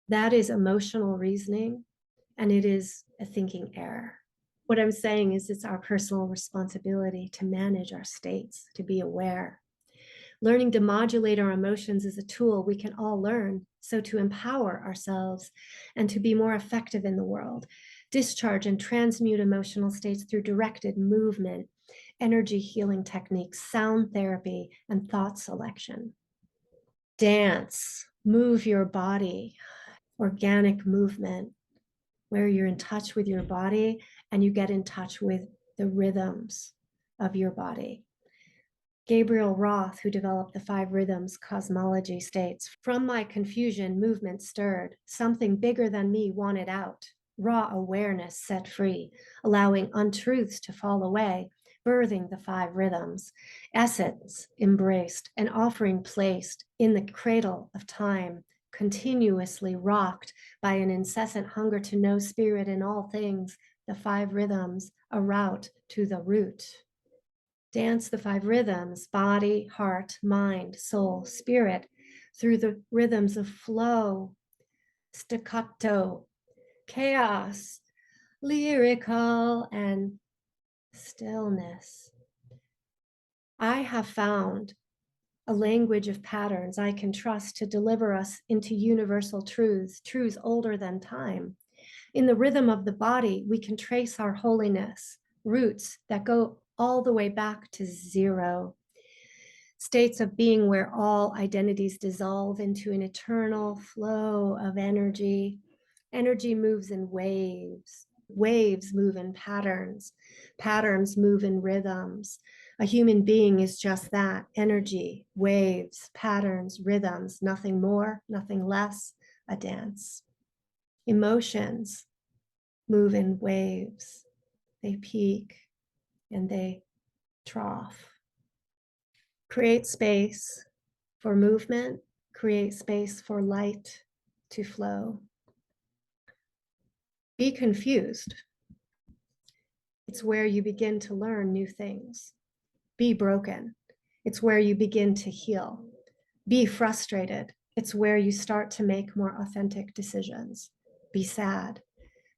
That is emotional reasoning, and it is a thinking error. What I'm saying is it's our personal responsibility to manage our states, to be aware. Learning to modulate our emotions is a tool we can all learn, so to empower ourselves and to be more effective in the world. Discharge and transmute emotional states through directed movement, energy healing techniques, sound therapy, and thought selection. Dance, move your body, organic movement, where you're in touch with your body and you get in touch with the rhythms of your body. Gabriel Roth, who developed the 5 rhythms cosmology, states, "From my confusion, movement stirred. Something bigger than me wanted out. Raw awareness set free, allowing untruths to fall away, birthing the 5 rhythms. Essence embraced, an offering placed in the cradle of time, continuously rocked by an incessant hunger to know spirit in all things, the 5 rhythms, a route to the root." Dance the 5 rhythms, body, heart, mind, soul, spirit, through the rhythms of flow, staccato, chaos, lyrical, and stillness. I have found a language of patterns I can trust to deliver us into universal truths, truths older than time. In the rhythm of the body, we can trace our holiness, roots that go all the way back to zero. States of being where all identities dissolve into an eternal flow of energy. Energy moves in waves. Waves move in patterns. Patterns move in rhythms. A human being is just that: energy, waves, patterns, rhythms, nothing more, nothing less, a dance. Emotions move in waves. They peak and they trough. Create space for movement, create space for light to flow. Be confused. It's where you begin to learn new things. Be broken. It's where you begin to heal. Be frustrated. It's where you start to make more authentic decisions. Be sad.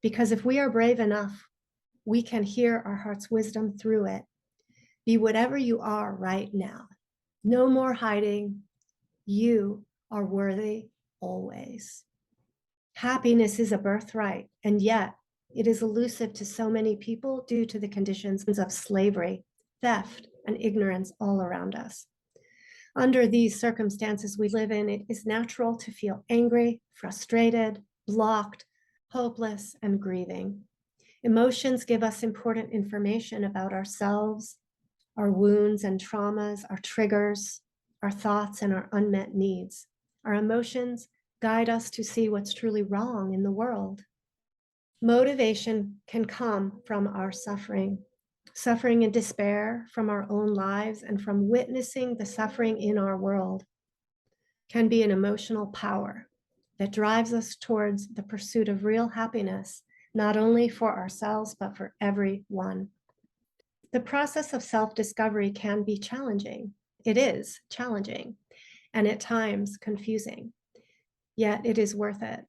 Because if we are brave enough, we can hear our heart's wisdom through it. Be whatever you are right now. No more hiding. You are worthy always. Happiness is a birthright, and yet It is elusive to so many people due to the conditions of slavery, theft, and ignorance all around us. Under these circumstances we live in, it is natural to feel angry, frustrated, blocked, hopeless, and grieving. Emotions give us important information about ourselves, our wounds and traumas, our triggers, our thoughts, and our unmet needs. Our emotions guide us to see what's truly wrong in the world. Motivation can come from our suffering, suffering and despair from our own lives and from witnessing the suffering in our world can be an emotional power that drives us towards the pursuit of real happiness, not only for ourselves, but for everyone. The process of self-discovery can be challenging. It is challenging and at times confusing, yet it is worth it.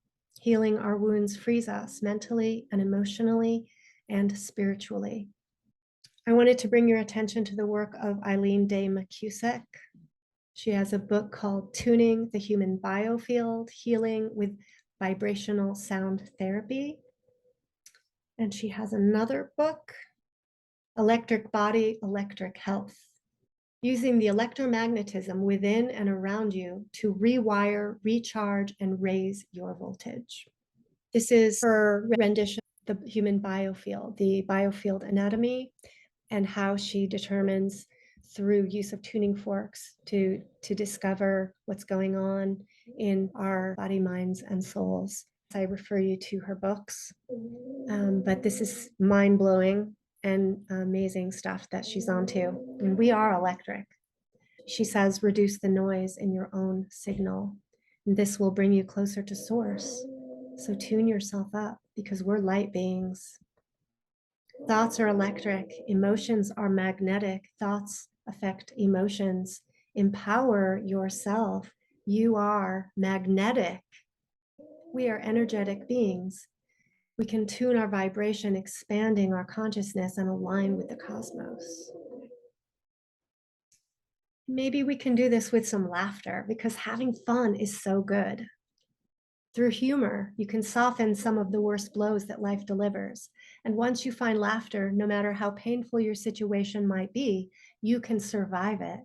Healing our wounds frees us mentally and emotionally and spiritually. I wanted to bring your attention to the work of Eileen Day McCusick. She has a book called Tuning the Human Biofield, Healing with Vibrational Sound Therapy. And she has another book, Electric Body, Electric Health, using the electromagnetism within and around you to rewire, recharge, and raise your voltage. This is her rendition of the human biofield, the biofield anatomy, and how she determines through use of tuning forks to discover what's going on in our body, minds, and souls. I refer you to her books, but this is mind-blowing and amazing stuff that she's onto. And we are electric. She says, reduce the noise in your own signal. And this will bring you closer to source. So tune yourself up because we're light beings. Thoughts are electric, emotions are magnetic, thoughts affect emotions. Empower yourself. You are magnetic. We are energetic beings. We can tune our vibration, expanding our consciousness and align with the cosmos. Maybe we can do this with some laughter because having fun is so good. Through humor, you can soften some of the worst blows that life delivers. And once you find laughter, no matter how painful your situation might be, you can survive it.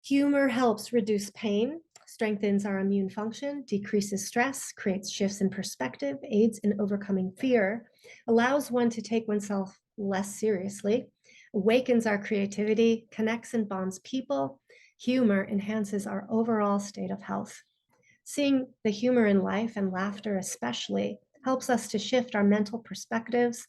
Humor helps reduce pain, strengthens our immune function, decreases stress, creates shifts in perspective, aids in overcoming fear, allows one to take oneself less seriously, awakens our creativity, connects and bonds people. Humor enhances our overall state of health. Seeing the humor in life and laughter especially helps us to shift our mental perspectives.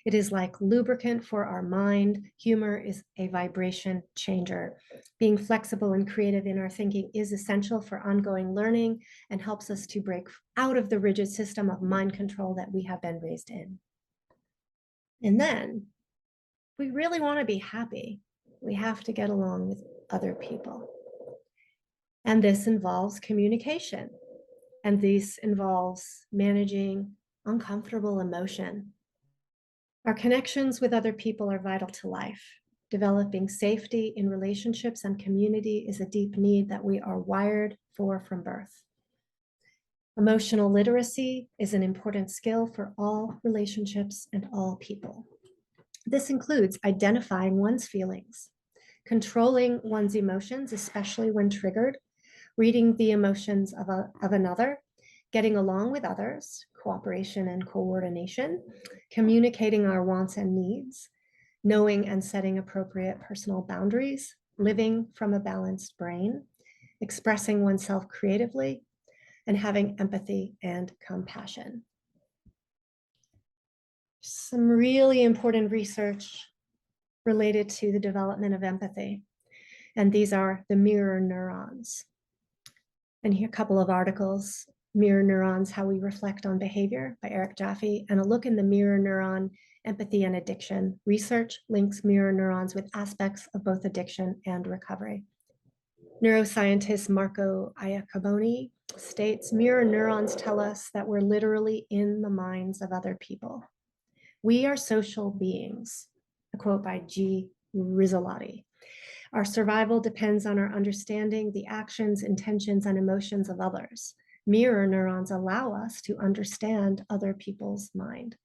It is like lubricant for our mind. Humor is a vibration changer. Being flexible and creative in our thinking is essential for ongoing learning and helps us to break out of the rigid system of mind control that we have been raised in. And then, if we really want to be happy, we have to get along with other people. And this involves communication. And this involves managing uncomfortable emotion. Our connections with other people are vital to life. Developing safety in relationships and community is a deep need that we are wired for from birth. Emotional literacy is an important skill for all relationships and all people. This includes identifying one's feelings, controlling one's emotions, especially when triggered, reading the emotions of another, getting along with others, cooperation and coordination, communicating our wants and needs, knowing and setting appropriate personal boundaries, living from a balanced brain, expressing oneself creatively, and having empathy and compassion. Some really important research related to the development of empathy, and these are the mirror neurons. And here are a couple of articles, Mirror Neurons, How We Reflect on Behavior by Eric Jaffe, and a look in the mirror neuron, empathy and addiction. Research links mirror neurons with aspects of both addiction and recovery. Neuroscientist Marco Iacoboni states, mirror neurons tell us that we're literally in the minds of other people. We are social beings, a quote by G. Rizzolatti. Our survival depends on our understanding the actions, intentions, and emotions of others. Mirror neurons allow us to understand other people's mind,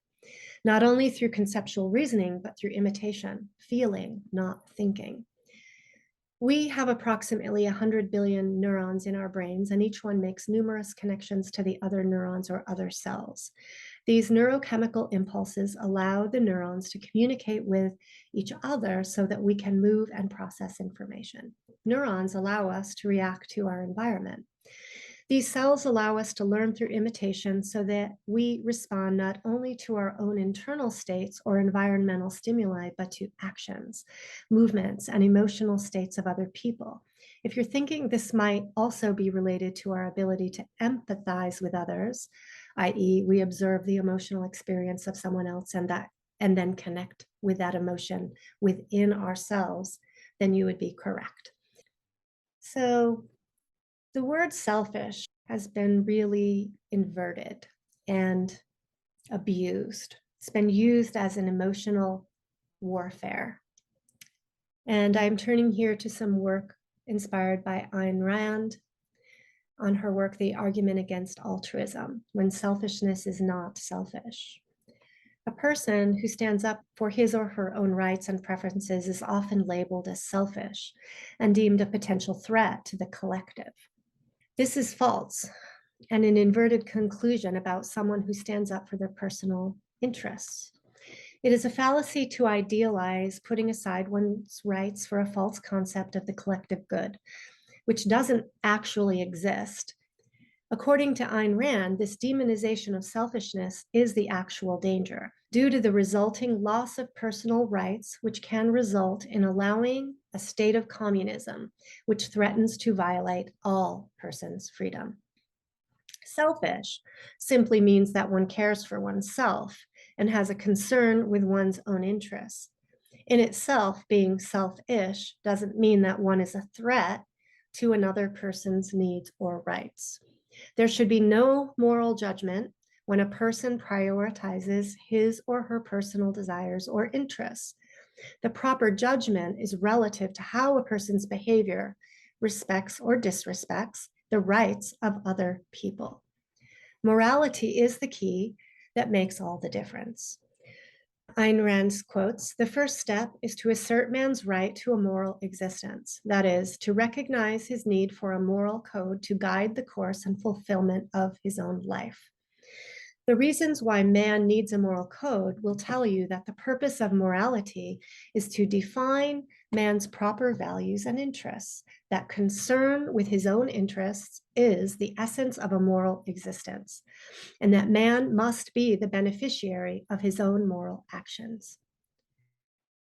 not only through conceptual reasoning, but through imitation, feeling, not thinking. We have approximately 100 billion neurons in our brains, and each one makes numerous connections to the other neurons or other cells. These neurochemical impulses allow the neurons to communicate with each other so that we can move and process information. Neurons allow us to react to our environment. These cells allow us to learn through imitation so that we respond not only to our own internal states or environmental stimuli, but to actions, movements, and emotional states of other people. If you're thinking this might also be related to our ability to empathize with others, i.e., we observe the emotional experience of someone else and then connect with that emotion within ourselves, then you would be correct. So the word selfish has been really inverted and abused. It's been used as an emotional warfare. And I'm turning here to some work inspired by Ayn Rand on her work, The Argument Against Altruism, When Selfishness is Not Selfish. A person who stands up for his or her own rights and preferences is often labeled as selfish and deemed a potential threat to the collective. This is false and an inverted conclusion about someone who stands up for their personal interests. It is a fallacy to idealize putting aside one's rights for a false concept of the collective good, which doesn't actually exist. According to Ayn Rand, this demonization of selfishness is the actual danger, due to the resulting loss of personal rights, which can result in allowing a state of communism, which threatens to violate all persons' freedom. Selfish simply means that one cares for oneself and has a concern with one's own interests. In itself, being selfish doesn't mean that one is a threat to another person's needs or rights. There should be no moral judgment when a person prioritizes his or her personal desires or interests. The proper judgment is relative to how a person's behavior respects or disrespects the rights of other people. Morality is the key that makes all the difference. Ayn Rand quotes, "The first step is to assert man's right to a moral existence, that is, to recognize his need for a moral code to guide the course and fulfillment of his own life." The reasons why man needs a moral code will tell you that the purpose of morality is to define man's proper values and interests. That concern with his own interests is the essence of a moral existence, and that man must be the beneficiary of his own moral actions.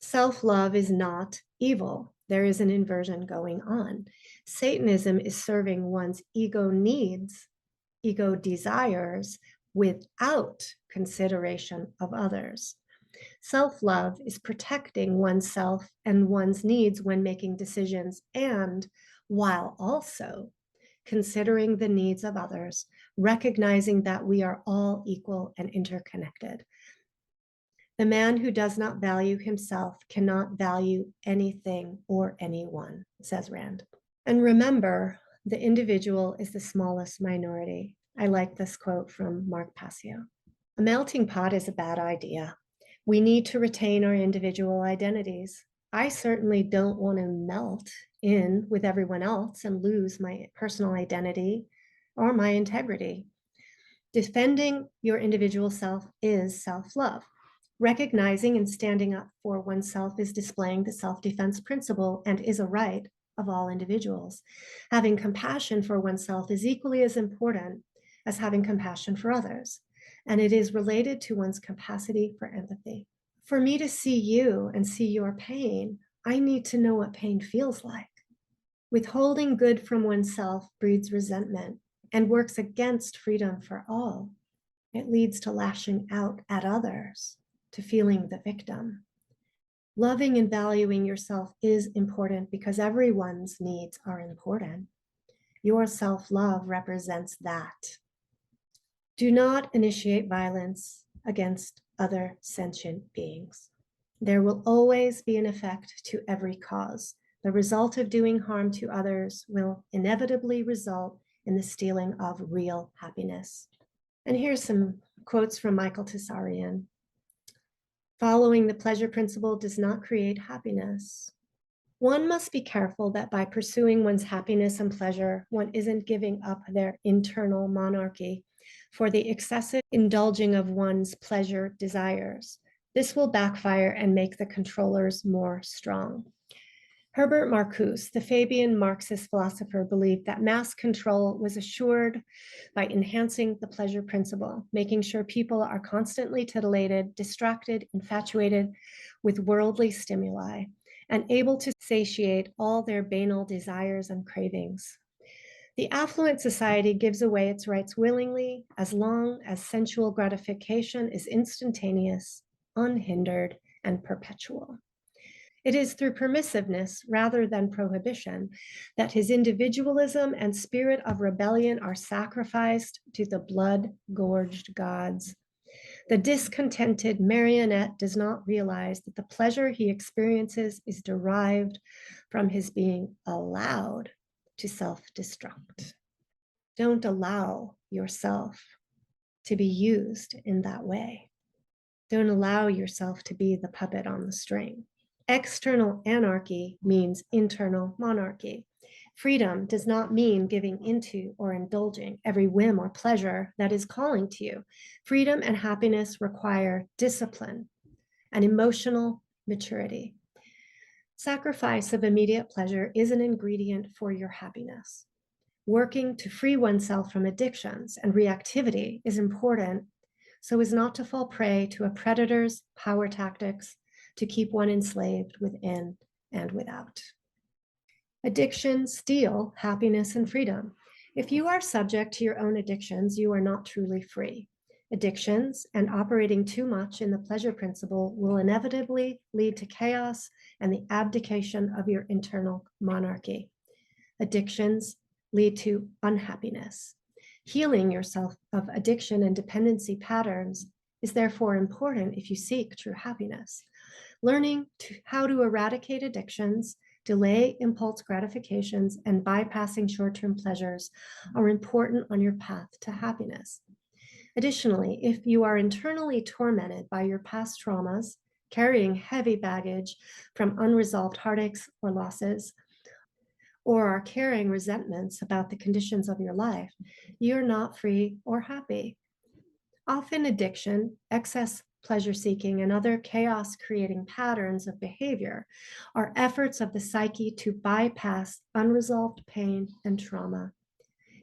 Self-love is not evil. There is an inversion going on. Satanism is serving one's ego needs, ego desires, without consideration of others. Self-love is protecting oneself and one's needs when making decisions, and while also considering the needs of others, recognizing that we are all equal and interconnected. The man who does not value himself cannot value anything or anyone, says Rand. And remember, the individual is the smallest minority. I like this quote from Mark Passio. A melting pot is a bad idea. We need to retain our individual identities. I certainly don't want to melt in with everyone else and lose my personal identity or my integrity. Defending your individual self is self-love. Recognizing and standing up for oneself is displaying the self-defense principle and is a right of all individuals. Having compassion for oneself is equally as important as having compassion for others, and it is related to one's capacity for empathy. For me to see you and see your pain, I need to know what pain feels like. Withholding good from oneself breeds resentment and works against freedom for all. It leads to lashing out at others, to feeling the victim. Loving and valuing yourself is important because everyone's needs are important. Your self-love represents that. Do not initiate violence against other sentient beings. There will always be an effect to every cause. The result of doing harm to others will inevitably result in the stealing of real happiness. And here's some quotes from Michael Tsarian. Following the pleasure principle does not create happiness. One must be careful that by pursuing one's happiness and pleasure, one isn't giving up their internal monarchy for the excessive indulging of one's pleasure desires. This will backfire and make the controllers more strong. Herbert Marcuse, the Fabian Marxist philosopher, believed that mass control was assured by enhancing the pleasure principle, making sure people are constantly titillated, distracted, infatuated with worldly stimuli, and able to satiate all their banal desires and cravings. The affluent society gives away its rights willingly as long as sensual gratification is instantaneous, unhindered, and perpetual. It is through permissiveness rather than prohibition that his individualism and spirit of rebellion are sacrificed to the blood-gorged gods. The discontented marionette does not realize that the pleasure he experiences is derived from his being allowed to self-destruct. Don't allow yourself to be used in that way. Don't allow yourself to be the puppet on the string. External anarchy means internal monarchy. Freedom does not mean giving into or indulging every whim or pleasure that is calling to you. Freedom and happiness require discipline and emotional maturity. Sacrifice of immediate pleasure is an ingredient for your happiness. Working to free oneself from addictions and reactivity is important so as not to fall prey to a predator's power tactics to keep one enslaved within and without. Addictions steal happiness and freedom. If you are subject to your own addictions, you are not truly free. Addictions and operating too much in the pleasure principle will inevitably lead to chaos and the abdication of your internal monarchy. Addictions lead to unhappiness. Healing yourself of addiction and dependency patterns is therefore important if you seek true happiness. Learning how to eradicate addictions, delay impulse gratifications, and bypassing short-term pleasures are important on your path to happiness. Additionally, if you are internally tormented by your past traumas, carrying heavy baggage from unresolved heartaches or losses, or are carrying resentments about the conditions of your life, you're not free or happy. Often addiction, excess pleasure seeking, and other chaos creating patterns of behavior are efforts of the psyche to bypass unresolved pain and trauma.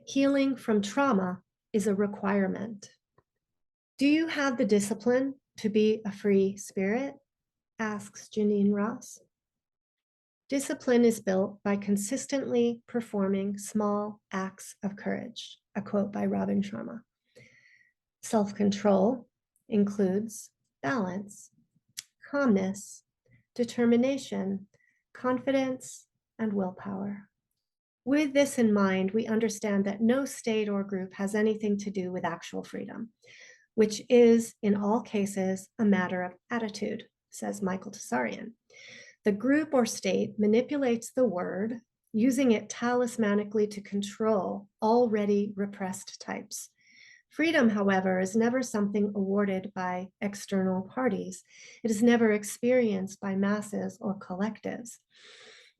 Healing from trauma is a requirement. Do you have the discipline to be a free spirit? Asks Janine Ross. Discipline is built by consistently performing small acts of courage, a quote by Robin Sharma. Self-control includes balance, calmness, determination, confidence, and willpower. With this in mind, we understand that no state or group has anything to do with actual freedom, which is, in all cases, a matter of attitude, says Michael Tsarian. The group or state manipulates the word, using it talismanically to control already repressed types. Freedom, however, is never something awarded by external parties. It is never experienced by masses or collectives.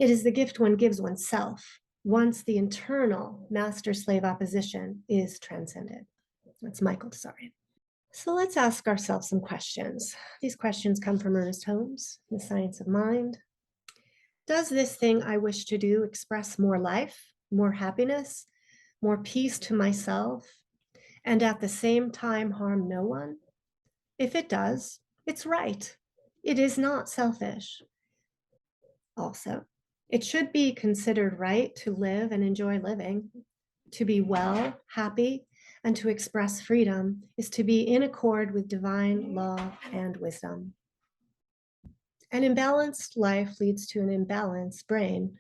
It is the gift one gives oneself once the internal master-slave opposition is transcended. That's Michael Tsarian. So let's ask ourselves some questions. These questions come from Ernest Holmes, The Science of Mind. Does this thing I wish to do express more life, more happiness, more peace to myself, and at the same time harm no one? If it does, it's right. It is not selfish. Also, it should be considered right to live and enjoy living. To be well, happy, and to express freedom is to be in accord with divine law and wisdom. An imbalanced life leads to an imbalanced brain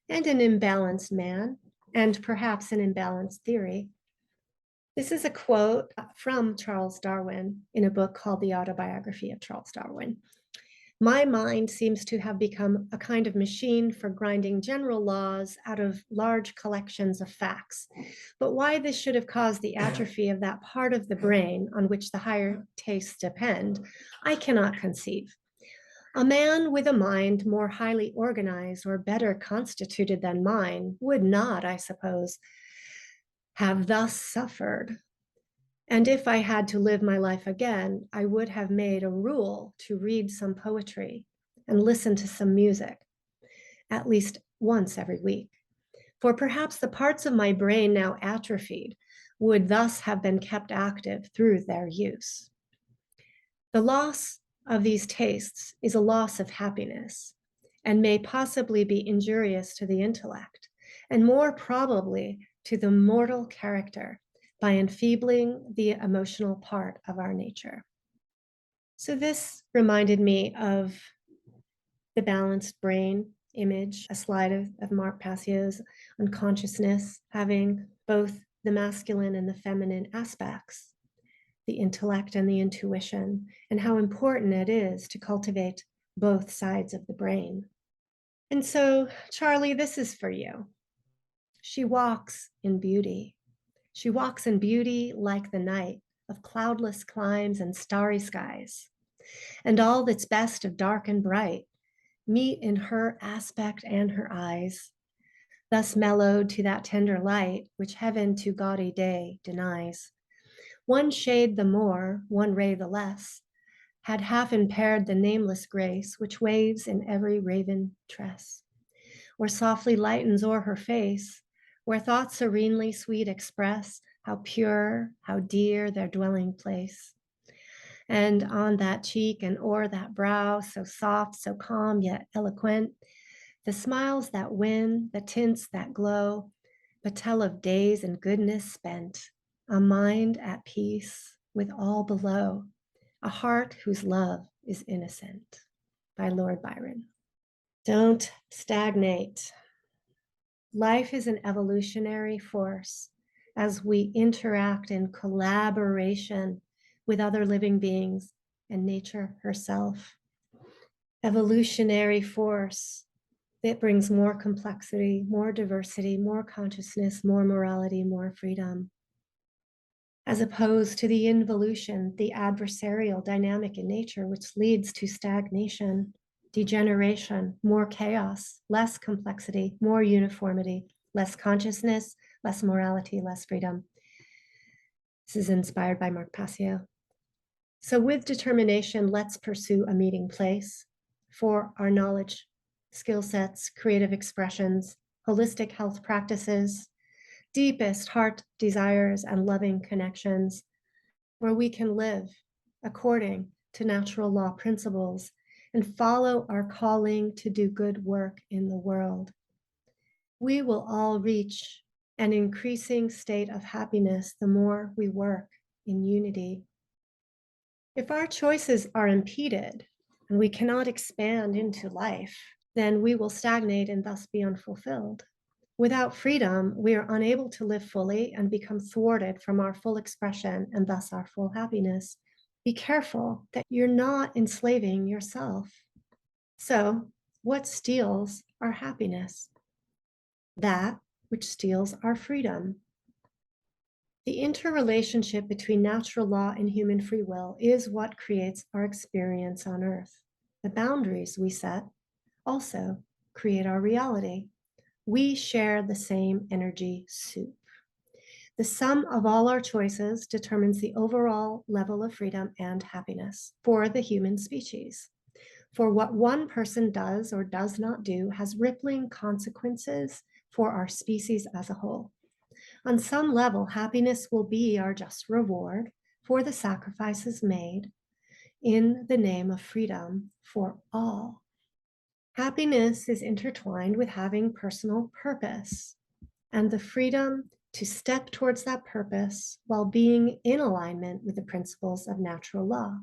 and an imbalanced man, and perhaps an imbalanced theory. This is a quote from Charles Darwin in a book called The Autobiography of Charles Darwin. My mind seems to have become a kind of machine for grinding general laws out of large collections of facts. But why this should have caused the atrophy of that part of the brain on which the higher tastes depend, I cannot conceive. A man with a mind more highly organized or better constituted than mine would not, I suppose, have thus suffered. And if I had to live my life again, I would have made a rule to read some poetry and listen to some music, at least once every week. For perhaps the parts of my brain now atrophied would thus have been kept active through their use. The loss of these tastes is a loss of happiness and may possibly be injurious to the intellect and more probably to the mortal character by enfeebling the emotional part of our nature. So this reminded me of the balanced brain image, a slide of Mark Passio's on consciousness having both the masculine and the feminine aspects, the intellect and the intuition, and how important it is to cultivate both sides of the brain. And so, Charlie, this is for you. She walks in beauty. She walks in beauty like the night of cloudless climes and starry skies. And all that's best of dark and bright meet in her aspect and her eyes, thus mellowed to that tender light which heaven to gaudy day denies. One shade the more, one ray the less, had half impaired the nameless grace which waves in every raven tress, or softly lightens o'er her face, where thoughts serenely sweet express how pure, how dear their dwelling place. And on that cheek and o'er that brow, so soft, so calm, yet eloquent, the smiles that win, the tints that glow, but tell of days and goodness spent, a mind at peace with all below, a heart whose love is innocent. By Lord Byron. Don't stagnate. Life is an evolutionary force as we interact in collaboration with other living beings and nature herself. Evolutionary force that brings more complexity, more diversity, more consciousness, more morality, more freedom, as opposed to the involution, the adversarial dynamic in nature, which leads to stagnation, degeneration, more chaos, less complexity, more uniformity, less consciousness, less morality, less freedom. This is inspired by Mark Passio. So with determination, let's pursue a meeting place for our knowledge, skill sets, creative expressions, holistic health practices, deepest heart desires and loving connections, where we can live according to natural law principles and follow our calling to do good work in the world. We will all reach an increasing state of happiness the more we work in unity. If our choices are impeded and we cannot expand into life, then we will stagnate and thus be unfulfilled. Without freedom, we are unable to live fully and become thwarted from our full expression and thus our full happiness. Be careful that you're not enslaving yourself. So, what steals our happiness? That which steals our freedom. The interrelationship between natural law and human free will is what creates our experience on earth. The boundaries we set also create our reality. We share the same energy soup. The sum of all our choices determines the overall level of freedom and happiness for the human species. For what one person does or does not do has rippling consequences for our species as a whole. On some level, happiness will be our just reward for the sacrifices made in the name of freedom for all. Happiness is intertwined with having personal purpose and the freedom to step towards that purpose while being in alignment with the principles of natural law.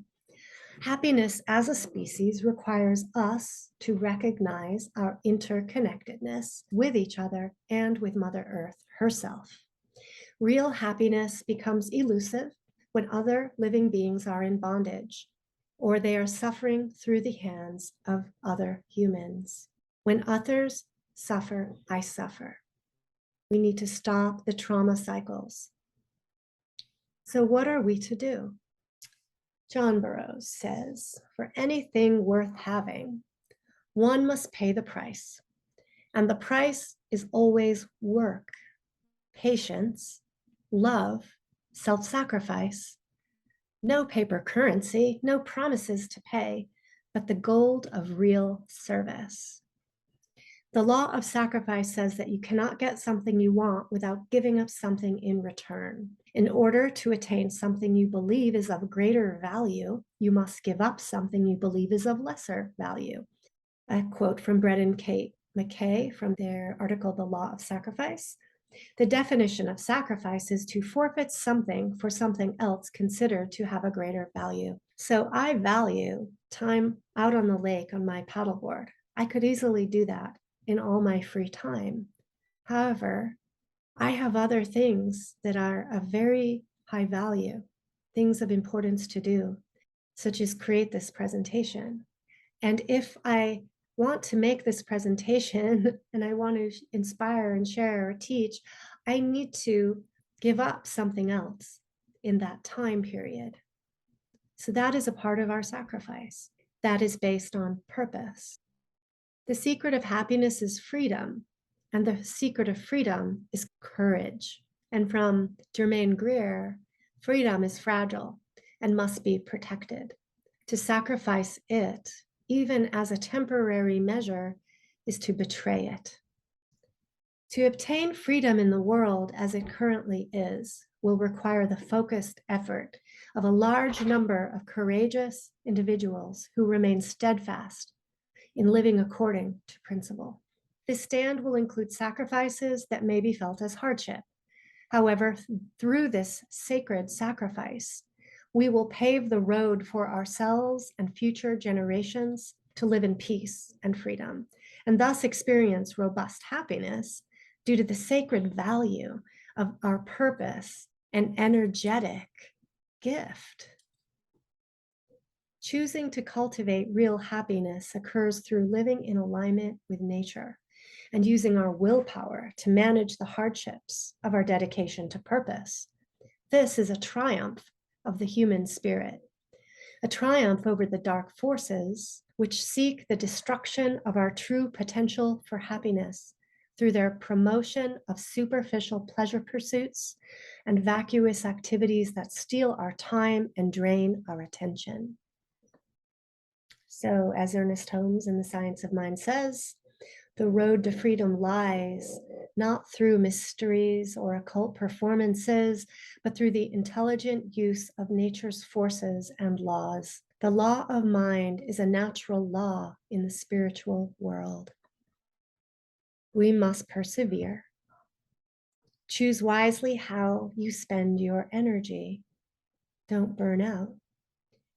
Happiness as a species requires us to recognize our interconnectedness with each other and with Mother Earth herself. Real happiness becomes elusive when other living beings are in bondage. or they are suffering through the hands of other humans. When others suffer, I suffer. We need to stop the trauma cycles. So, what are we to do? John Burroughs says, for anything worth having, one must pay the price. And the price is always work, patience, love, self-sacrifice. No paper currency, no promises to pay, but the gold of real service. The law of sacrifice says that you cannot get something you want without giving up something in return. In order to attain something you believe is of greater value, you must give up something you believe is of lesser value. A quote from Brett and Kate McKay from their article, The Law of Sacrifice. The definition of sacrifice is to forfeit something for something else considered to have a greater value. So I value time out on the lake on my paddleboard. I could easily do that in all my free time. However, I have other things that are of very high value, things of importance to do, such as create this presentation. And if I want to make this presentation and I want to inspire and share or teach, I need to give up something else in that time period. So that is a part of our sacrifice. That is based on purpose. The secret of happiness is freedom, and the secret of freedom is courage. And from Germaine Greer, freedom is fragile and must be protected. To sacrifice it, even as a temporary measure, is to betray it. To obtain freedom in the world as it currently is will require the focused effort of a large number of courageous individuals who remain steadfast in living according to principle. This stand will include sacrifices that may be felt as hardship. However, through this sacred sacrifice, we will pave the road for ourselves and future generations to live in peace and freedom, and thus experience robust happiness due to the sacred value of our purpose and energetic gift. Choosing to cultivate real happiness occurs through living in alignment with nature and using our willpower to manage the hardships of our dedication to purpose. This is a triumph of the human spirit, a triumph over the dark forces which seek the destruction of our true potential for happiness through their promotion of superficial pleasure pursuits and vacuous activities that steal our time and drain our attention. So, as Ernest Holmes in The Science of Mind says, the road to freedom lies not through mysteries or occult performances, but through the intelligent use of nature's forces and laws. The law of mind is a natural law in the spiritual world. We must persevere. Choose wisely how you spend your energy. Don't burn out.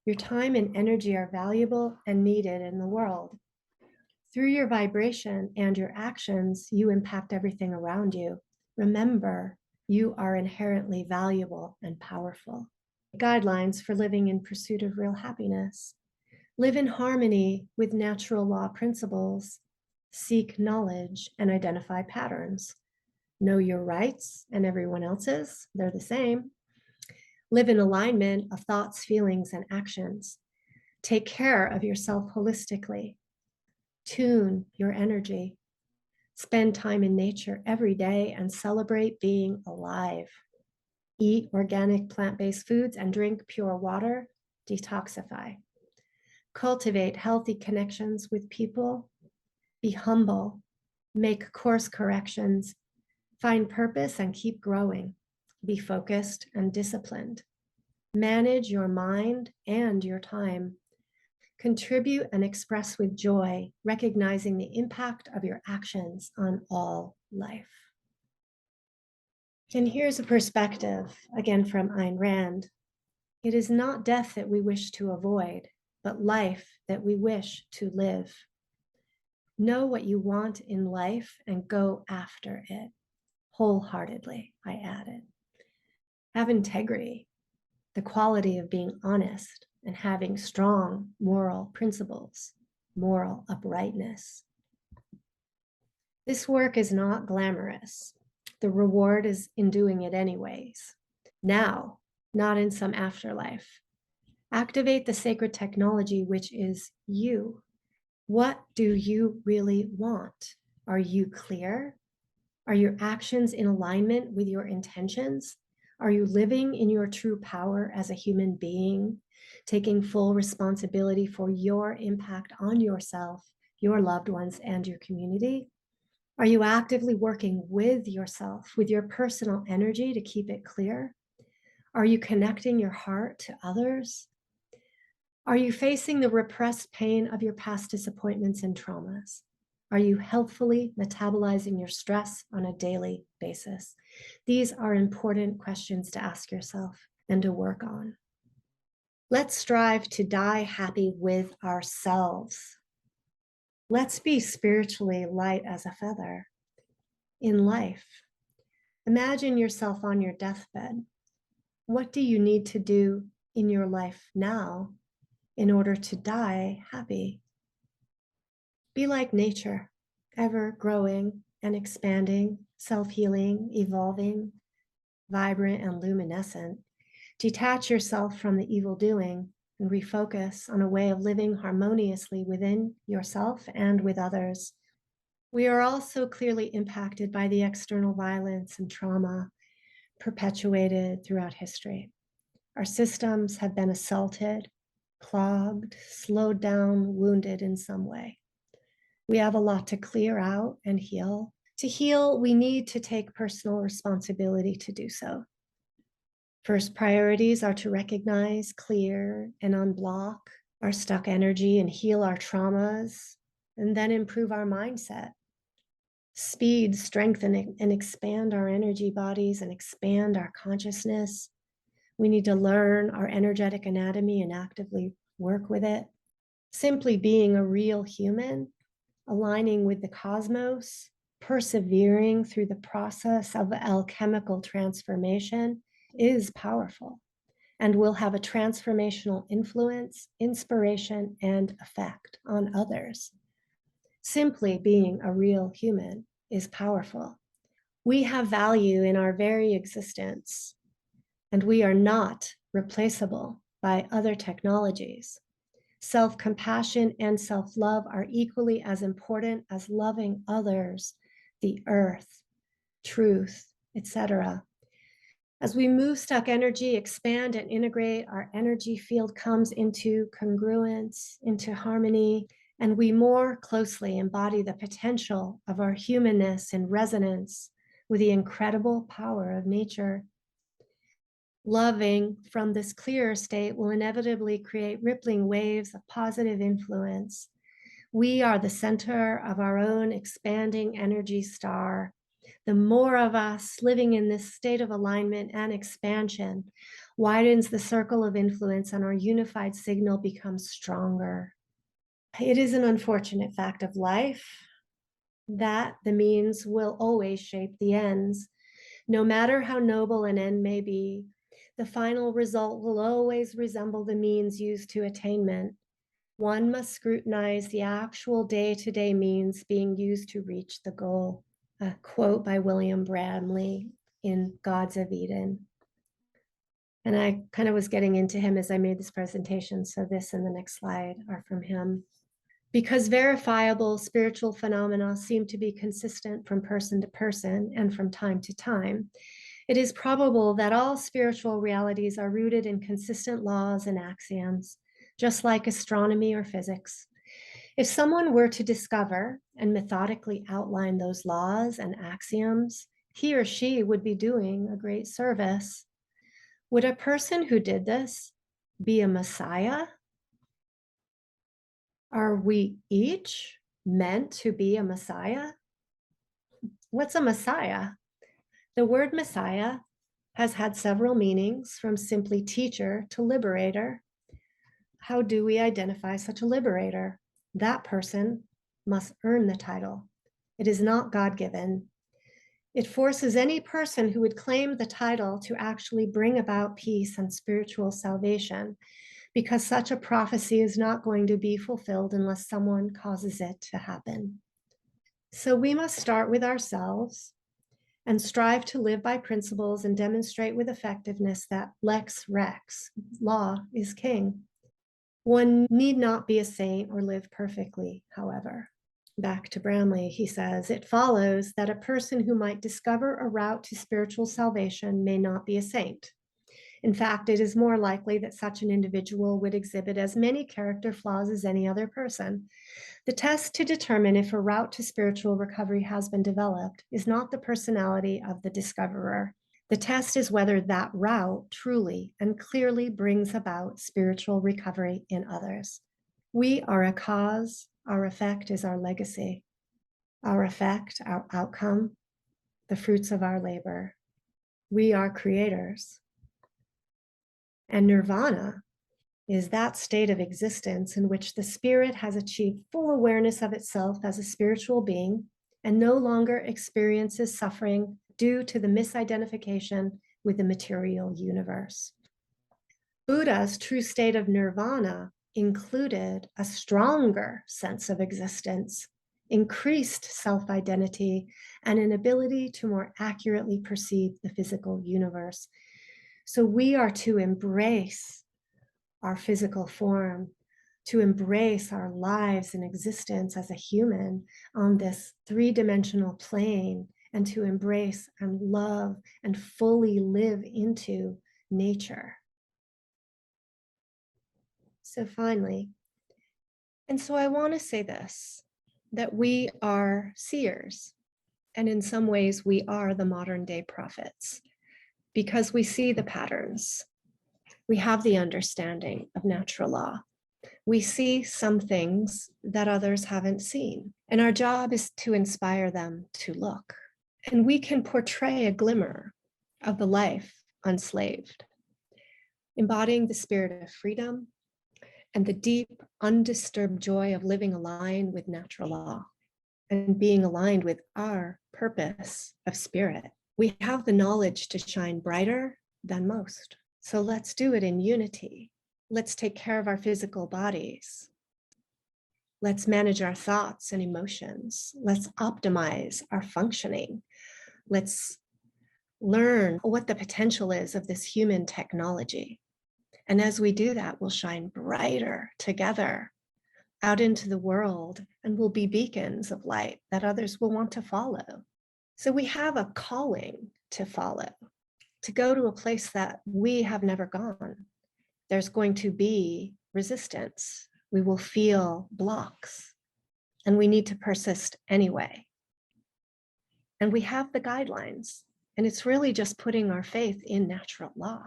Your time and energy are valuable and needed in the world. Through your vibration and your actions, you impact everything around you. Remember, you are inherently valuable and powerful. Guidelines for living in pursuit of real happiness. Live in harmony with natural law principles. Seek knowledge and identify patterns. Know your rights and everyone else's, they're the same. Live in alignment of thoughts, feelings, and actions. Take care of yourself holistically. Tune your energy. Spend time in nature every day and celebrate being alive. Eat organic plant-based foods and drink pure water. Detoxify. Cultivate healthy connections with people. Be humble. Make course corrections. Find purpose and keep growing. Be focused and disciplined. Manage your mind and your time. Contribute and express with joy, recognizing the impact of your actions on all life. And here's a perspective, again from Ayn Rand. It is not death that we wish to avoid, but life that we wish to live. Know what you want in life and go after it wholeheartedly, I added. Have integrity, the quality of being honest, and having strong moral principles, moral uprightness. This work is not glamorous. The reward is in doing it anyways. Now, not in some afterlife. Activate the sacred technology, which is you. What do you really want? Are you clear? Are your actions in alignment with your intentions? Are you living in your true power as a human being, taking full responsibility for your impact on yourself, your loved ones, and your community? Are you actively working with yourself, with your personal energy to keep it clear? Are you connecting your heart to others? Are you facing the repressed pain of your past disappointments and traumas? Are you healthfully metabolizing your stress on a daily basis? These are important questions to ask yourself and to work on. Let's strive to die happy with ourselves. Let's be spiritually light as a feather in life. Imagine yourself on your deathbed. What do you need to do in your life now in order to die happy? Be like nature, ever growing and expanding, self-healing, evolving, vibrant and luminescent. Detach yourself from the evil doing and refocus on a way of living harmoniously within yourself and with others. We are also clearly impacted by the external violence and trauma perpetuated throughout history. Our systems have been assaulted, clogged, slowed down, wounded in some way. We have a lot to clear out and heal. To heal, we need to take personal responsibility to do so. First priorities are to recognize, clear, and unblock our stuck energy and heal our traumas, and then improve our mindset. Speed, strengthen, and expand our energy bodies and expand our consciousness. We need to learn our energetic anatomy and actively work with it. Simply being a real human, aligning with the cosmos, persevering through the process of alchemical transformation is powerful and will have a transformational influence, inspiration, and effect on others. Simply being a real human is powerful. We have value in our very existence, and we are not replaceable by other technologies. Self-compassion and self-love are equally as important as loving others, the earth, truth, etc. As we move stuck energy, expand and integrate, our energy field comes into congruence, into harmony, and we more closely embody the potential of our humanness in resonance with the incredible power of nature. Loving from this clearer state will inevitably create rippling waves of positive influence. We are the center of our own expanding energy star. The more of us living in this state of alignment and expansion widens the circle of influence, and our unified signal becomes stronger. It is an unfortunate fact of life that the means will always shape the ends. No matter how noble an end may be, the final result will always resemble the means used to attainment. One must scrutinize the actual day-to-day means being used to reach the goal. A quote by William Bradley in Gods of Eden. And I kind of was getting into him as I made this presentation, so this and the next slide are from him. Because verifiable spiritual phenomena seem to be consistent from person to person and from time to time, it is probable that all spiritual realities are rooted in consistent laws and axioms, just like astronomy or physics. If someone were to discover and methodically outline those laws and axioms, he or she would be doing a great service. Would a person who did this be a messiah? Are we each meant to be a messiah? What's a messiah? The word messiah has had several meanings, from simply teacher to liberator. How do we identify such a liberator? That person must earn the title. It is not God-given. It forces any person who would claim the title to actually bring about peace and spiritual salvation. because such a prophecy is not going to be fulfilled unless someone causes it to happen. So we must start with ourselves and strive to live by principles and demonstrate with effectiveness that lex rex, law is king. One need not be a saint or live perfectly, however. Back to Bramley, he says, it follows that a person who might discover a route to spiritual salvation may not be a saint. In fact, it is more likely that such an individual would exhibit as many character flaws as any other person. The test to determine if a route to spiritual recovery has been developed is not the personality of the discoverer. The test is whether that route truly and clearly brings about spiritual recovery in others. We are a cause, our effect is our legacy. Our effect, our outcome, the fruits of our labor. We are creators. And nirvana is that state of existence in which the spirit has achieved full awareness of itself as a spiritual being and no longer experiences suffering due to the misidentification with the material universe. Buddha's true state of nirvana included a stronger sense of existence, increased self-identity, and an ability to more accurately perceive the physical universe. So we are to embrace our physical form, to embrace our lives and existence as a human on this three-dimensional plane, and to embrace and love and fully live into nature. So finally, and so I want to say this, that we are seers, and in some ways we are the modern day prophets, because we see the patterns. We have the understanding of natural law. We see some things that others haven't seen, and our job is to inspire them to look. And we can portray a glimmer of the life unslaved, embodying the spirit of freedom and the deep, undisturbed joy of living aligned with natural law and being aligned with our purpose of spirit. We have the knowledge to shine brighter than most. So let's do it in unity. Let's take care of our physical bodies. Let's manage our thoughts and emotions. Let's optimize our functioning. Let's learn what the potential is of this human technology. And as we do that, we'll shine brighter together out into the world, and we'll be beacons of light that others will want to follow. So we have a calling to follow, to go to a place that we have never gone. There's going to be resistance. We will feel blocks, and we need to persist anyway. And we have the guidelines, and it's really just putting our faith in natural law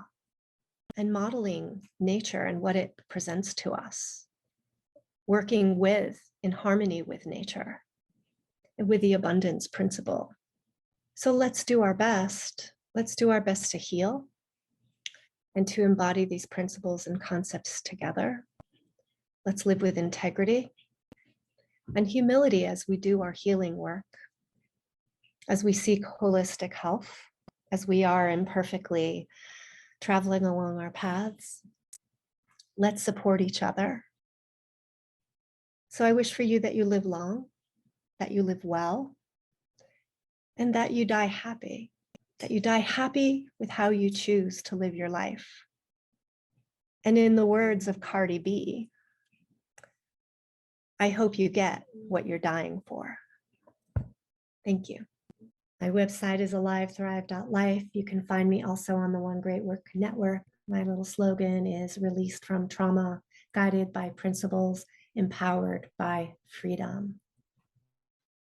and modeling nature and what it presents to us, working with, in harmony with nature, and with the abundance principle. So let's do our best. Let's do our best to heal and to embody these principles and concepts together. Let's live with integrity and humility as we do our healing work, as we seek holistic health, as we are imperfectly traveling along our paths. Let's support each other. So I wish for you that you live long, that you live well, and that you die happy, with how you choose to live your life. And in the words of Cardi B, I hope you get what you're dying for. Thank you. My website is alivethrive.life. You can find me also on the One Great Work Network. My little slogan is released from trauma, guided by principles, empowered by freedom.